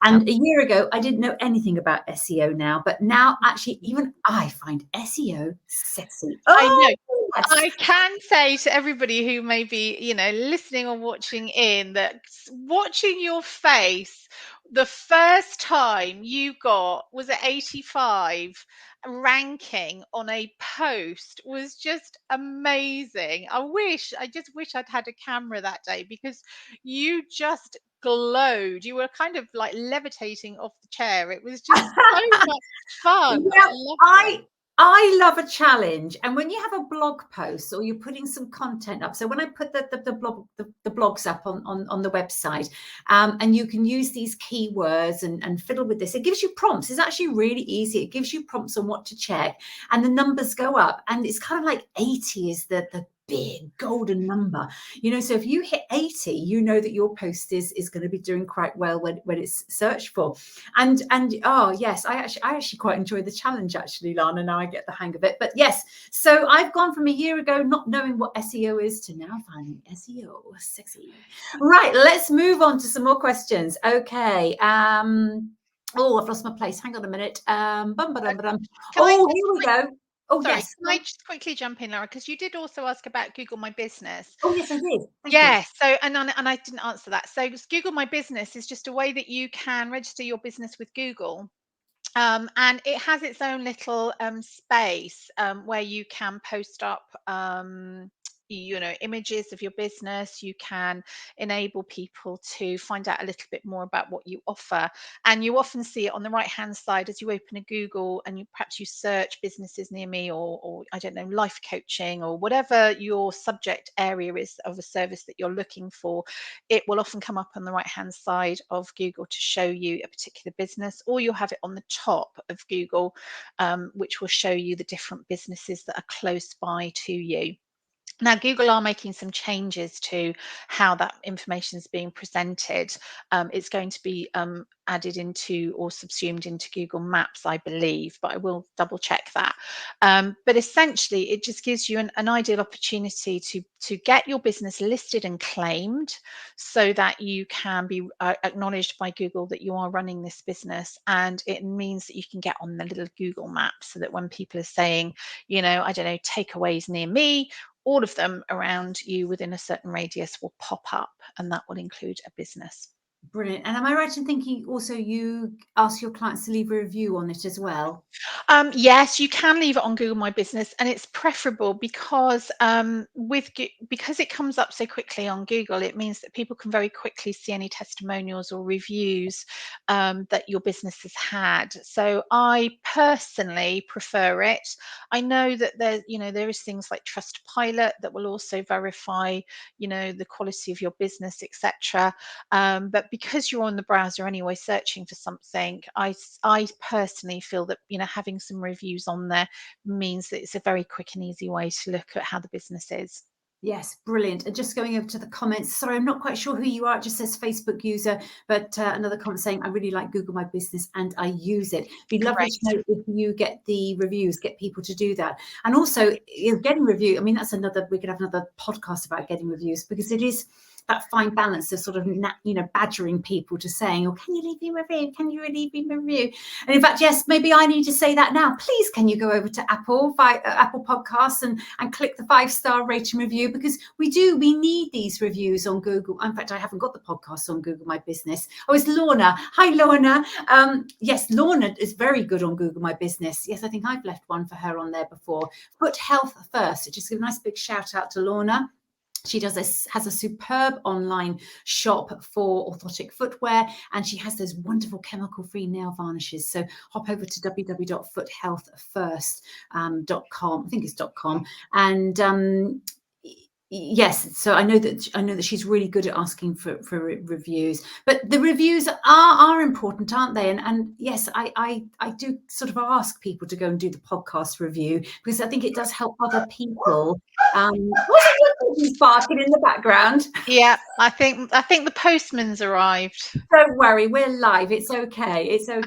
And a year ago, I didn't know anything about SEO now, but now actually even I find SEO sexy. I know. Yes. I can say to everybody who may be, listening or watching in, that watching your face the first time you was at 85 ranking on a post was just amazing. I just wish I'd had a camera that day, because you just glowed. You were kind of like levitating off the chair. It was just so much fun. Yeah, I loved it. I love a challenge, and when you have a blog post or you're putting some content up. So when I put the blogs up on the website, and you can use these keywords and fiddle with this. It gives you prompts. It's actually really easy. It gives you prompts on what to check, and the numbers go up. And it's kind of like 80 is the big golden number, so if you hit 80, you know that your post is going to be doing quite well when it's searched for. And oh yes, I actually quite enjoy the challenge, actually, Lana. Now I get the hang of it. But yes, so I've gone from a year ago not knowing what SEO is to now finding SEO sexy. Right, let's move on to some more questions. Okay. Oh, I've lost my place. Hang on a minute. Here we go. Oh, Sorry, yes. can I just quickly jump in, Laura? Because you did also ask about Google My Business. Oh, yes, I did. Thank you. Yeah, so and I didn't answer that. So Google My Business is just a way that you can register your business with Google. And it has its own little space where you can post up images of your business. You can enable people to find out a little bit more about what you offer, and you often see it on the right hand side as you open a Google and perhaps you search businesses near me, or I don't know, life coaching, or whatever your subject area is of a service that you're looking for. It will often come up on the right hand side of Google to show you a particular business, or you'll have it on the top of Google, which will show you the different businesses that are close by to you. Now, Google are making some changes to how that information is being presented. It's going to be added into or subsumed into Google Maps, I believe, but I will double check that. But essentially, it just gives you an ideal opportunity to get your business listed and claimed, so that you can be acknowledged by Google that you are running this business. And it means that you can get on the little Google map, so that when people are saying, I don't know, takeaways near me, all of them around you within a certain radius will pop up, and that will include a business. Brilliant. And am I right in thinking also you ask your clients to leave a review on it as well? Yes, you can leave it on Google My Business, and it's preferable because because it comes up so quickly on Google, it means that people can very quickly see any testimonials or reviews that your business has had. So I personally prefer it. I know that there is things like Trustpilot that will also verify, the quality of your business, etc. But because you're on the browser anyway, searching for something, I personally feel that having some reviews on there means that it's a very quick and easy way to look at how the business is. Yes, brilliant. And just going over to the comments, sorry, I'm not quite sure who you are. It just says Facebook user, but another comment saying, I really like Google My Business and I use it. It'd be lovely to know if you get the reviews, get people to do that. And also, getting review, I mean, we could have another podcast about getting reviews, because it is that fine balance of sort of badgering people to saying, "Oh, can you leave me a review? Can you leave me a review?" And in fact, yes, maybe I need to say that now. Please, can you go over to Apple Podcasts and click the 5-star rating review, because we need these reviews on Google. In fact, I haven't got the podcast on Google My Business. Oh, it's Lana. Hi, Lana. Yes, Lana is very good on Google My Business. Yes, I think I've left one for her on there before. Put health first. So just give a nice big shout out to Lana. She has a superb online shop for orthotic footwear, and she has those wonderful chemical-free nail varnishes. So hop over to www.foothealthfirst.com. I think it's .com. And yes, so I know that she's really good at asking for reviews, but the reviews are important, aren't they? And yes, I do sort of ask people to go and do the podcast review, because I think it does help other people. What's it barking in the background? Yeah, I think the postman's arrived. Don't worry, we're live. It's okay. It's no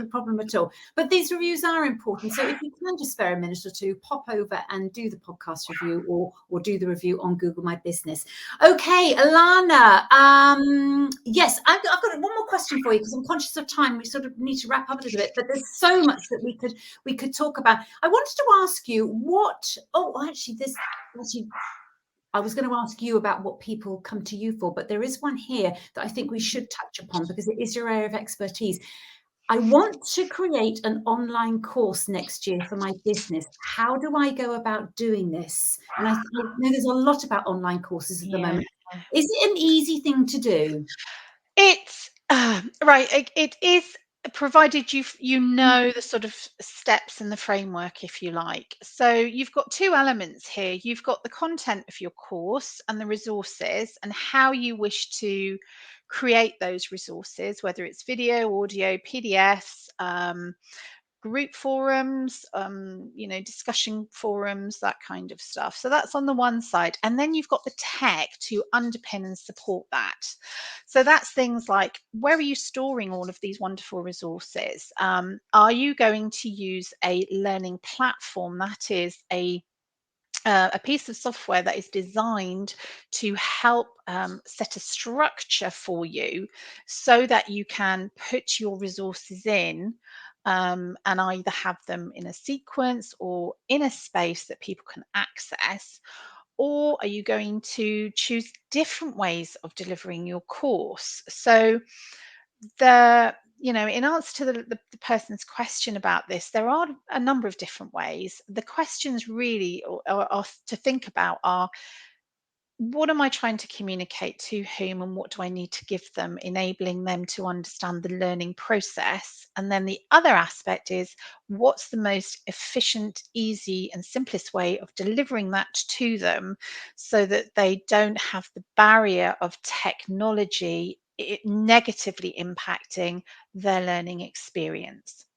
problem at all. But these reviews are important. So if you can just spare a minute or two, pop over and do the podcast review or do the review on Google My Business. Okay, Lana. Yes, I've got one more question for you, because I'm conscious of time. We sort of need to wrap up a little bit, but there's so much that we could talk about. I wanted to ask you I was going to ask you about what people come to you for, but there is one here that I think we should touch upon, because it is your area of expertise. I want to create an online course next year for my business. How do I go about doing this? And I know there's a lot about online courses at the moment. Is it an easy thing to do? It's right. It is, provided you know the sort of steps and the framework, if you like. So you've got two elements here. You've got the content of your course and the resources, and how you wish to create those resources, whether it's video, audio, PDFs, group forums, discussion forums, that kind of stuff. So that's on the one side. And then you've got the tech to underpin and support that. So that's things like, where are you storing all of these wonderful resources? Are you going to use a learning platform that is a piece of software that is designed to help set a structure for you, so that you can put your resources in, and either have them in a sequence or in a space that people can access? Or are you going to choose different ways of delivering your course? So in answer to the person's question about this, there are a number of different ways. The questions really are to think about are, what am I trying to communicate to whom, and what do I need to give them, enabling them to understand the learning process? And then the other aspect is, what's the most efficient, easy, and simplest way of delivering that to them, so that they don't have the barrier of technology negatively impacting their learning experience.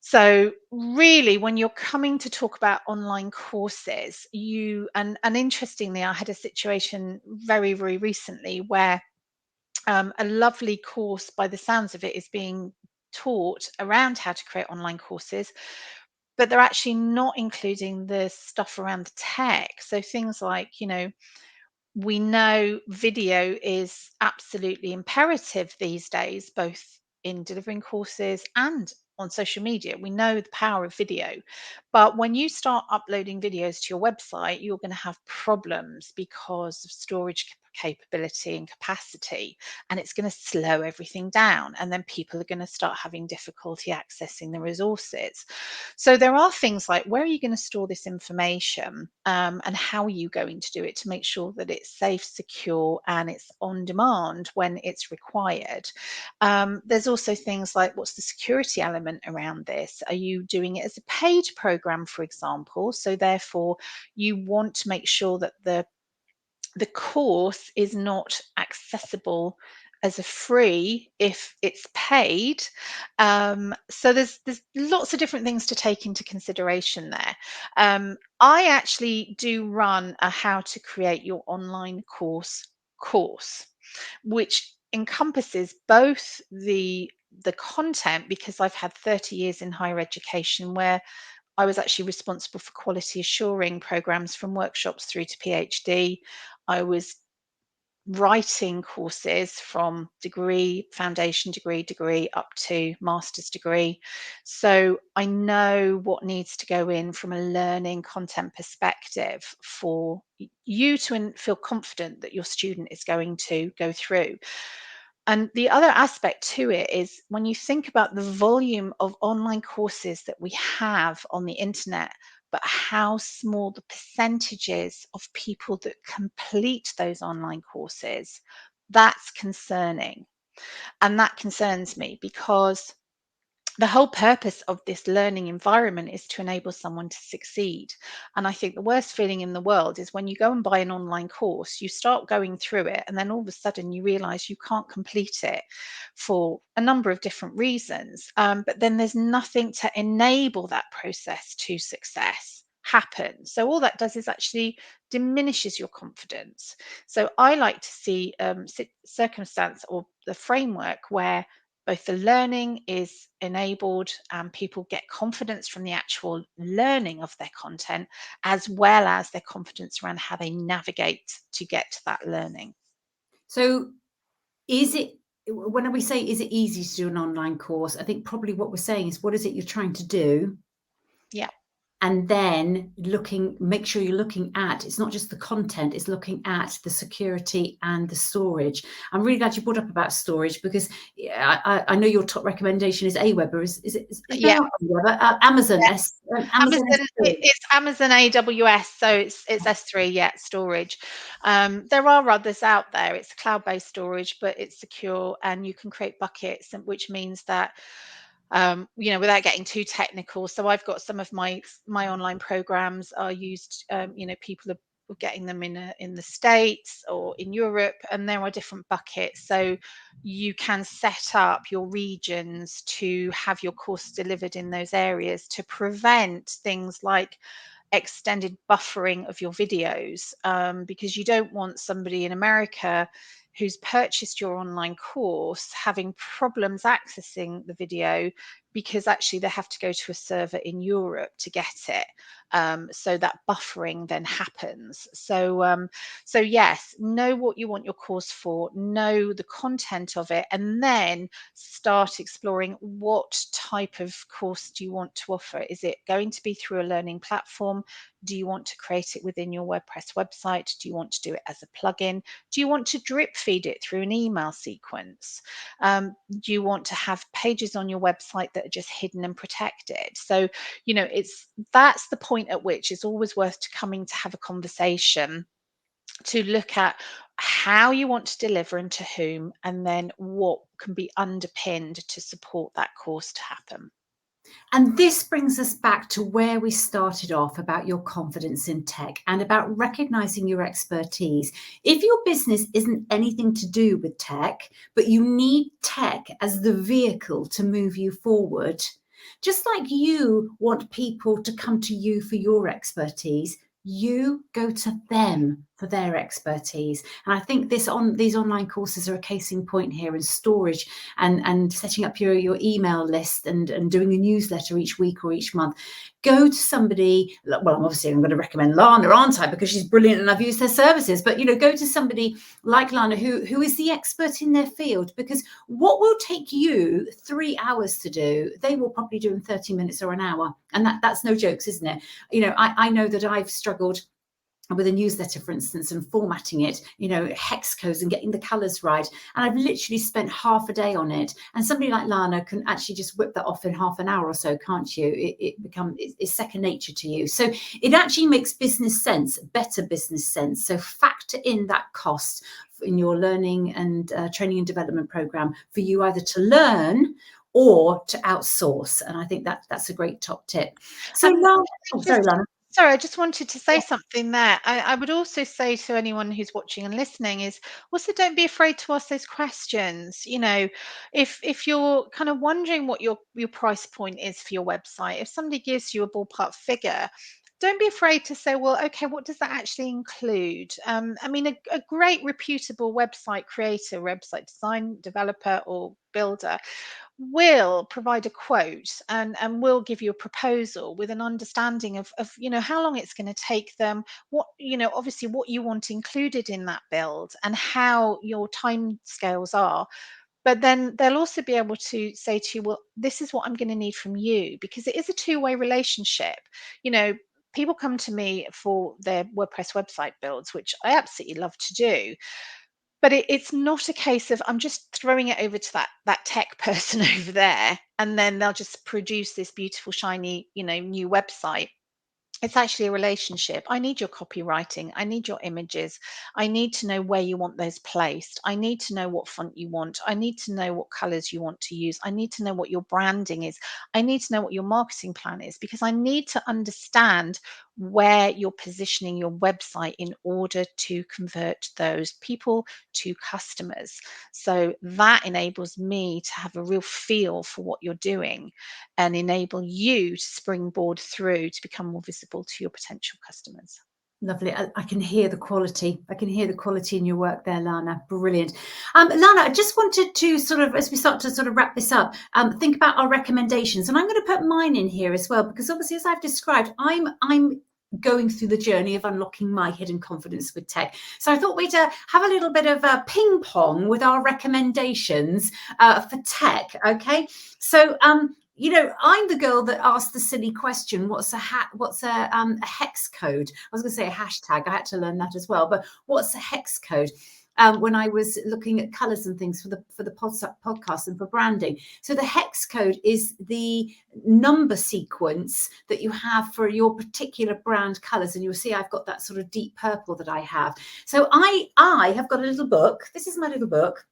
So really, when you're coming to talk about online courses, and interestingly, I had a situation very, very recently where a lovely course, by the sounds of it, is being taught around how to create online courses, but they're actually not including the stuff around the tech. So things like, we know video is absolutely imperative these days, both in delivering courses and on social media. We know the power of video. But when you start uploading videos to your website, you're going to have problems because of storage capability and capacity, and it's going to slow everything down. And then people are going to start having difficulty accessing the resources. So there are things like, where are you going to store this information, and how are you going to do it to make sure that it's safe, secure, and it's on demand when it's required? There's also things like, what's the security element around this? Are you doing it as a paid program, for example? So therefore, you want to make sure that the course is not accessible as a free if it's paid. So there's lots of different things to take into consideration there. I actually do run a how to create your online course, which encompasses both the content, because I've had 30 years in higher education where I was actually responsible for quality assuring programs from workshops through to PhD. I was writing courses from degree, foundation degree up to master's degree. So I know what needs to go in from a learning content perspective for you to feel confident that your student is going to go through. And the other aspect to it is when you think about the volume of online courses that we have on the internet, but how small the percentages of people that complete those online courses, that's concerning. And that concerns me because the whole purpose of this learning environment is to enable someone to succeed. And I think the worst feeling in the world is when you go and buy an online course, you start going through it, and then all of a sudden you realize you can't complete it for a number of different reasons. But then there's nothing to enable that process to success happen. So all that does is actually diminishes your confidence. So I like to see circumstance or the framework where both the learning is enabled and people get confidence from the actual learning of their content, as well as their confidence around how they navigate to get to that learning. So is it, when we say is it easy to do an online course, I think probably what we're saying is what is it you're trying to do? Yeah. And then make sure you're looking at, it's not just the content, it's looking at the security and the storage. I'm really glad you brought up about storage because I know your top recommendation is Aweber. Is Yeah. not Aweber, Amazon Yeah. Amazon Amazon, S3. it's Amazon AWS, so it's S3, yeah, storage. There are others out there. It's cloud-based storage, but it's secure, and you can create buckets, which means that without getting too technical. So I've got some of my online programs are used. People are getting them in the States or in Europe, and there are different buckets. So you can set up your regions to have your course delivered in those areas to prevent things like extended buffering of your videos, because you don't want somebody in America who's purchased your online course having problems accessing the video because actually they have to go to a server in Europe to get it. So that buffering then happens. So yes, know what you want your course for, know the content of it, and then start exploring what type of course do you want to offer. Is it going to be through a learning platform? Do you want to create it within your WordPress website? Do you want to do it as a plugin? Do you want to drip feed it through an email sequence? Do you want to have pages on your website that are just hidden and protected? So, that's the point at which it's always worth coming to have a conversation to look at how you want to deliver and to whom, and then what can be underpinned to support that course to happen. And this brings us back to where we started off about your confidence in tech and about recognizing your expertise. If your business isn't anything to do with tech, but you need tech as the vehicle to move you forward, just like you want people to come to you for your expertise, you go to them for their expertise. And I think these online courses are a case in point here, in storage and setting up your email list and doing a newsletter each week or each month. Go to somebody, well, I'm going to recommend Lana, aren't I? Because she's brilliant and I've used her services. But, go to somebody like Lana who is the expert in their field, because what will take you 3 hours to do, they will probably do in 30 minutes or an hour. And that's no jokes, isn't it? I know that I've struggled with a newsletter, for instance, and formatting it, hex codes and getting the colors right. And I've literally spent half a day on it. And somebody like Lana can actually just whip that off in half an hour or so, can't you? It's second nature to you. So it actually makes business sense, better business sense. So factor in that cost in your learning and training and development program for you either to learn or to outsource. And I think that's a great top tip. So Lana, sorry, Lana. Sorry, I just wanted to say something there. I would also say to anyone who's watching and listening is also don't be afraid to ask those questions. If you're kind of wondering what your price point is for your website, if somebody gives you a ballpark figure, don't be afraid to say, well, okay, what does that actually include? A great reputable website creator, website design developer or builder will provide a quote and will give you a proposal with an understanding of how long it's going to take them, what obviously what you want included in that build and how your time scales are. But then they'll also be able to say to you, well, this is what I'm going to need from you, because it is a two-way relationship. you know People come to me for their WordPress website builds, which I absolutely love to do, but it's not a case of I'm just throwing it over to that tech person over there, and then they'll just produce this beautiful, shiny, new website. It's actually a relationship. I need your copywriting. I need your images. I need to know where you want those placed. I need to know what font you want. I need to know what colors you want to use. I need to know what your branding is. I need to know what your marketing plan is, because I need to understand where you're positioning your website in order to convert those people to customers. So that enables me to have a real feel for what you're doing and enable you to springboard through to become more visible to your potential customers. Lovely. I can hear the quality. I can hear the quality in your work there, Lana. Brilliant. Lana, I just wanted to sort of, as we start to sort of wrap this up, think about our recommendations. And I'm going to put mine in here as well, because obviously, as I've described, I'm going through the journey of unlocking my hidden confidence with tech. So I thought we'd have a little bit of a ping pong with our recommendations for tech. Okay. So, I'm the girl that asked the silly question, what's a hex code? I was going to say a hashtag. I had to learn that as well. But what's a hex code? When I was looking at colours and things for the podcast and for branding. So the hex code is the number sequence that you have for your particular brand colours. And you'll see I've got that sort of deep purple that I have. So I have got a little book. This is my little book.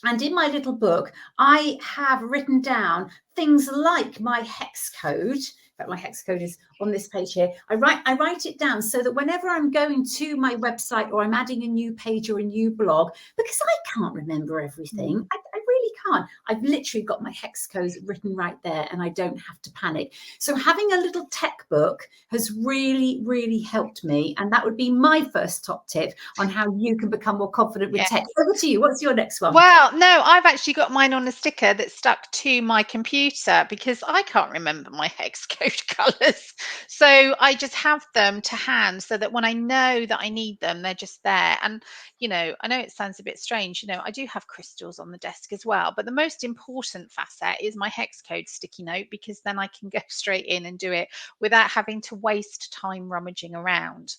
And in my little book, I have written down things like my hex code. In fact, my hex code is on this page here. I write it down so that whenever I'm going to my website or I'm adding a new page or a new blog, because I can't remember everything. I really can't. I've literally got my hex codes written right there and I don't have to panic. So having a little tech book has really, really helped me. And that would be my first top tip on how you can become more confident with tech. Over to you. What's your next one? Well, no, I've actually got mine on a sticker that's stuck to my computer because I can't remember my hex code colours. So I just have them to hand so that when I know that I need them, they're just there. And, I know it sounds a bit strange. I do have crystals on the desk as well. But the most important facet is my hex code sticky note, because then I can go straight in and do it without having to waste time rummaging around.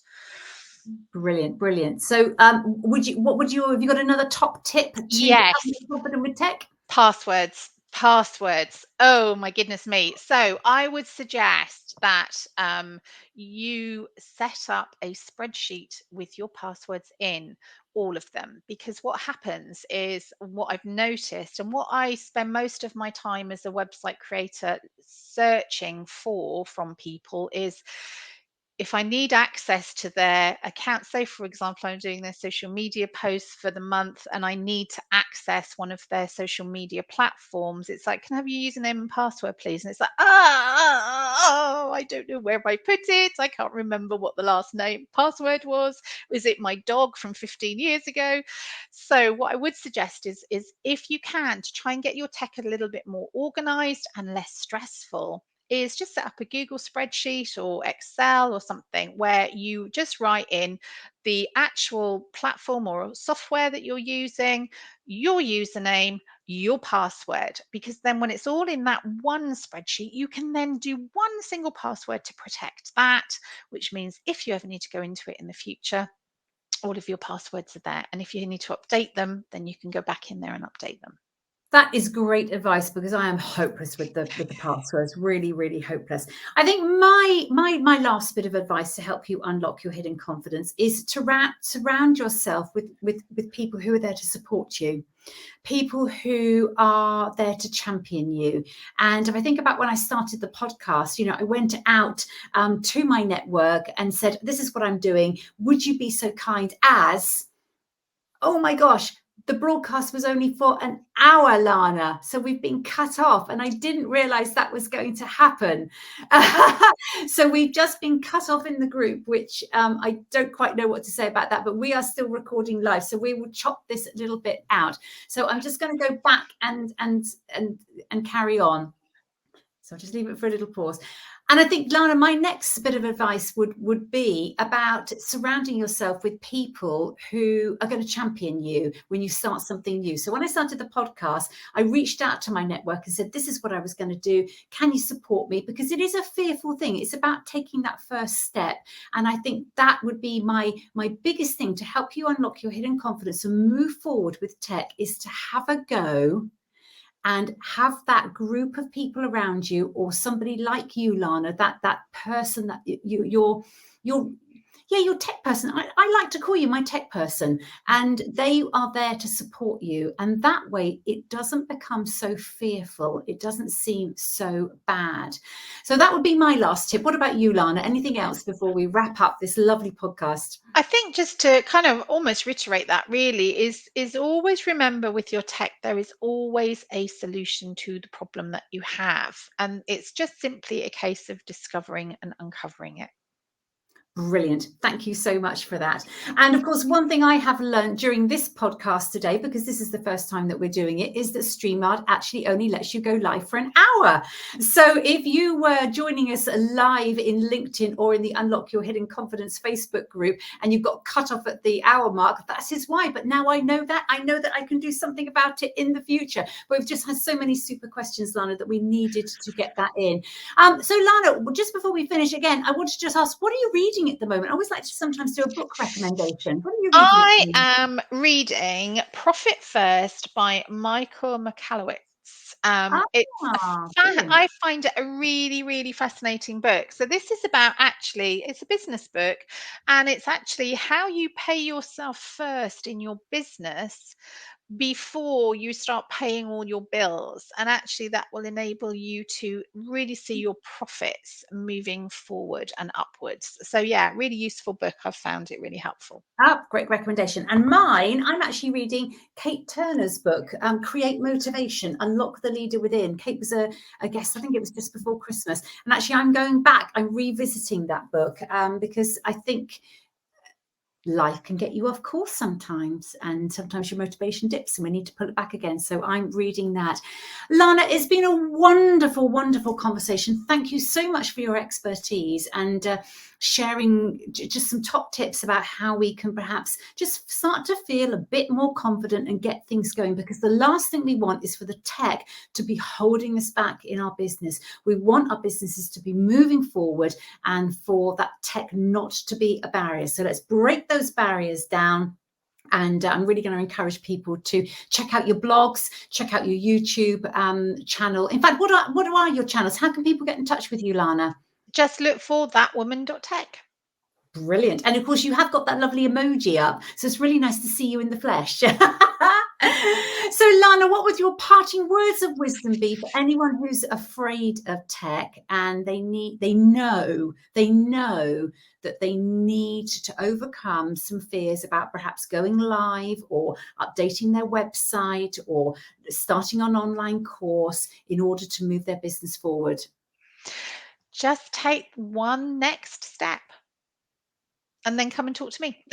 Brilliant. So have you got another top tip to Yes. become more confident with tech? Passwords. Oh my goodness me. So I would suggest that you set up a spreadsheet with your passwords in, all of them, because what happens is, what I've noticed and what I spend most of my time as a website creator searching for from people is, if I need access to their account, say for example, I'm doing their social media posts for the month and I need to access one of their social media platforms, it's like, can I have your username and password, please? And it's like, I don't know where I put it. I can't remember what the last password was. Was it my dog from 15 years ago? So what I would suggest is if you can, to try and get your tech a little bit more organized and less stressful, is just set up a Google spreadsheet or Excel or something where you just write in the actual platform or software that you're using, your username, your password, because then when it's all in that one spreadsheet, you can then do one single password to protect that, which means if you ever need to go into it in the future, all of your passwords are there. And if you need to update them, then you can go back in there and update them. That is great advice, because I am hopeless with the passwords. Really, really hopeless. I think my last bit of advice to help you unlock your hidden confidence is to surround yourself with people who are there to support you, people who are there to champion you. And if I think about when I started the podcast, I went out to my network and said, this is what I'm doing. Would you be so kind as, oh my gosh, the broadcast was only for an hour, Lana. So we've been cut off, and I didn't realize that was going to happen. So we've just been cut off in the group, which I don't quite know what to say about that, but we are still recording live. So we will chop this a little bit out. So I'm just going to go back and carry on. So I'll just leave it for a little pause. And I think, Lana, my next bit of advice would be about surrounding yourself with people who are going to champion you when you start something new. So when I started the podcast, I reached out to my network and said, this is what I was going to do. Can you support me? Because it is a fearful thing. It's about taking that first step. And I think that would be my biggest thing to help you unlock your hidden confidence and move forward with tech, is to have a go and have that group of people around you, or somebody like you, Lana, that person that you're your tech person. I like to call you my tech person, and they are there to support you. And that way it doesn't become so fearful. It doesn't seem so bad. So that would be my last tip. What about you, Lana? Anything else before we wrap up this lovely podcast? I think just to kind of almost reiterate that really is always remember with your tech, there is always a solution to the problem that you have. And it's just simply a case of discovering and uncovering it. Brilliant. Thank you so much for that. And of course, one thing I have learned during this podcast today, because this is the first time that we're doing it, is that StreamYard actually only lets you go live for an hour. So if you were joining us live in LinkedIn or in the Unlock Your Hidden Confidence Facebook group and you got cut off at the hour mark, that is why. But now I know that I can do something about it in the future. But we've just had so many super questions, Lana, that we needed to get that in. So Lana, just before we finish, again, I want to just ask, what are you reading at the moment? I always like to sometimes do a book recommendation. What are you reading? I am reading Profit First by Michael Michalowicz. I find it a really, really fascinating book. So this is about, actually, it's a business book, and it's actually how you pay yourself first in your business before you start paying all your bills. And actually that will enable you to really see your profits moving forward and upwards. So yeah, really useful book. I've found it really helpful. Great recommendation. And mine, I'm actually reading Kate Turner's book, Create Motivation, Unlock the Leader Within. Kate was a guest, I think it was just before Christmas. And actually I'm going back, I'm revisiting that book because I think life can get you off course sometimes, and sometimes your motivation dips and we need to pull it back again. So I'm reading that. Lana, it's been a wonderful, wonderful conversation. Thank you so much for your expertise and sharing just some top tips about how we can perhaps just start to feel a bit more confident and get things going, because the last thing we want is for the tech to be holding us back in our business. We want our businesses to be moving forward and for that tech not to be a barrier. So let's break those barriers down. And I'm really going to encourage people to check out your blogs, check out your YouTube channel. In fact, what are your channels? How can people get in touch with you, Lana? Just look for thatwoman.tech. Brilliant. And of course, you have got that lovely emoji up. So it's really nice to see you in the flesh. So Lana, what would your parting words of wisdom be for anyone who's afraid of tech and they know that they need to overcome some fears about perhaps going live or updating their website or starting an online course in order to move their business forward? Just take one next step and then come and talk to me.